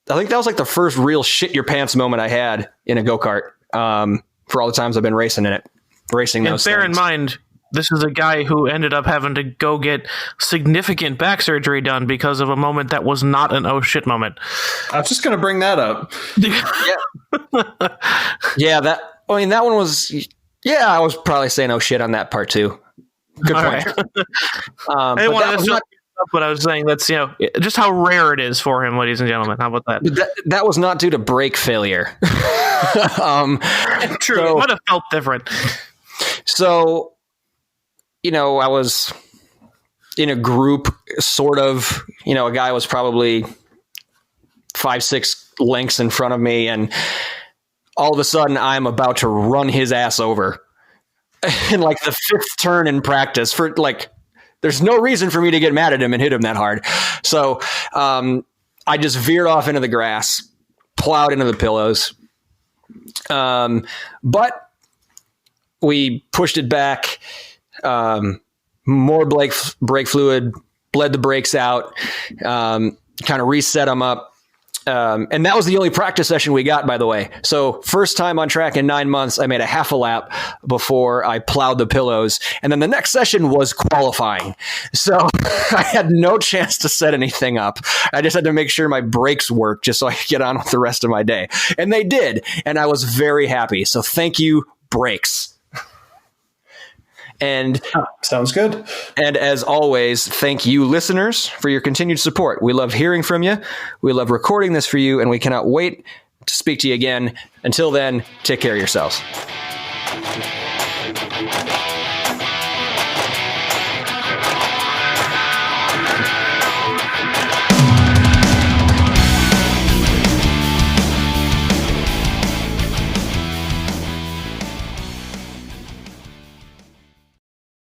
think that was like the first real shit your pants moment I had in a go-kart for all the times I've been racing in it. Racing those And bear things. in mind, this is a guy who ended up having to go get significant back surgery done because of a moment that was not an oh shit moment. I was just going to bring that up. Yeah, that one was... Yeah, I was probably saying oh shit on that part too. Good All point. right. I didn't want to but I was saying that's, just how rare it is for him, ladies and gentlemen. How about that? That was not due to brake failure. True. It would have felt different. So, I was in a group, sort of, a guy was probably 5-6 lengths in front of me, and all of a sudden I'm about to run his ass over in like the 5th turn in practice for like There's no reason for me to get mad at him and hit him that hard. So I just veered off into the grass, plowed into the pillows. But we pushed it back. More brake fluid, bled the brakes out, kind of reset them up. And that was the only practice session we got, by the way. So first time on track in 9 months, I made a half a lap before I plowed the pillows. And then the next session was qualifying. So I had no chance to set anything up. I just had to make sure my brakes worked just so I could get on with the rest of my day. And they did. And I was very happy. So thank you, brakes. And sounds good. And as always, thank you, listeners, for your continued support. We love hearing from you. We love recording this for you, and we cannot wait to speak to you again. Until then, take care of yourselves.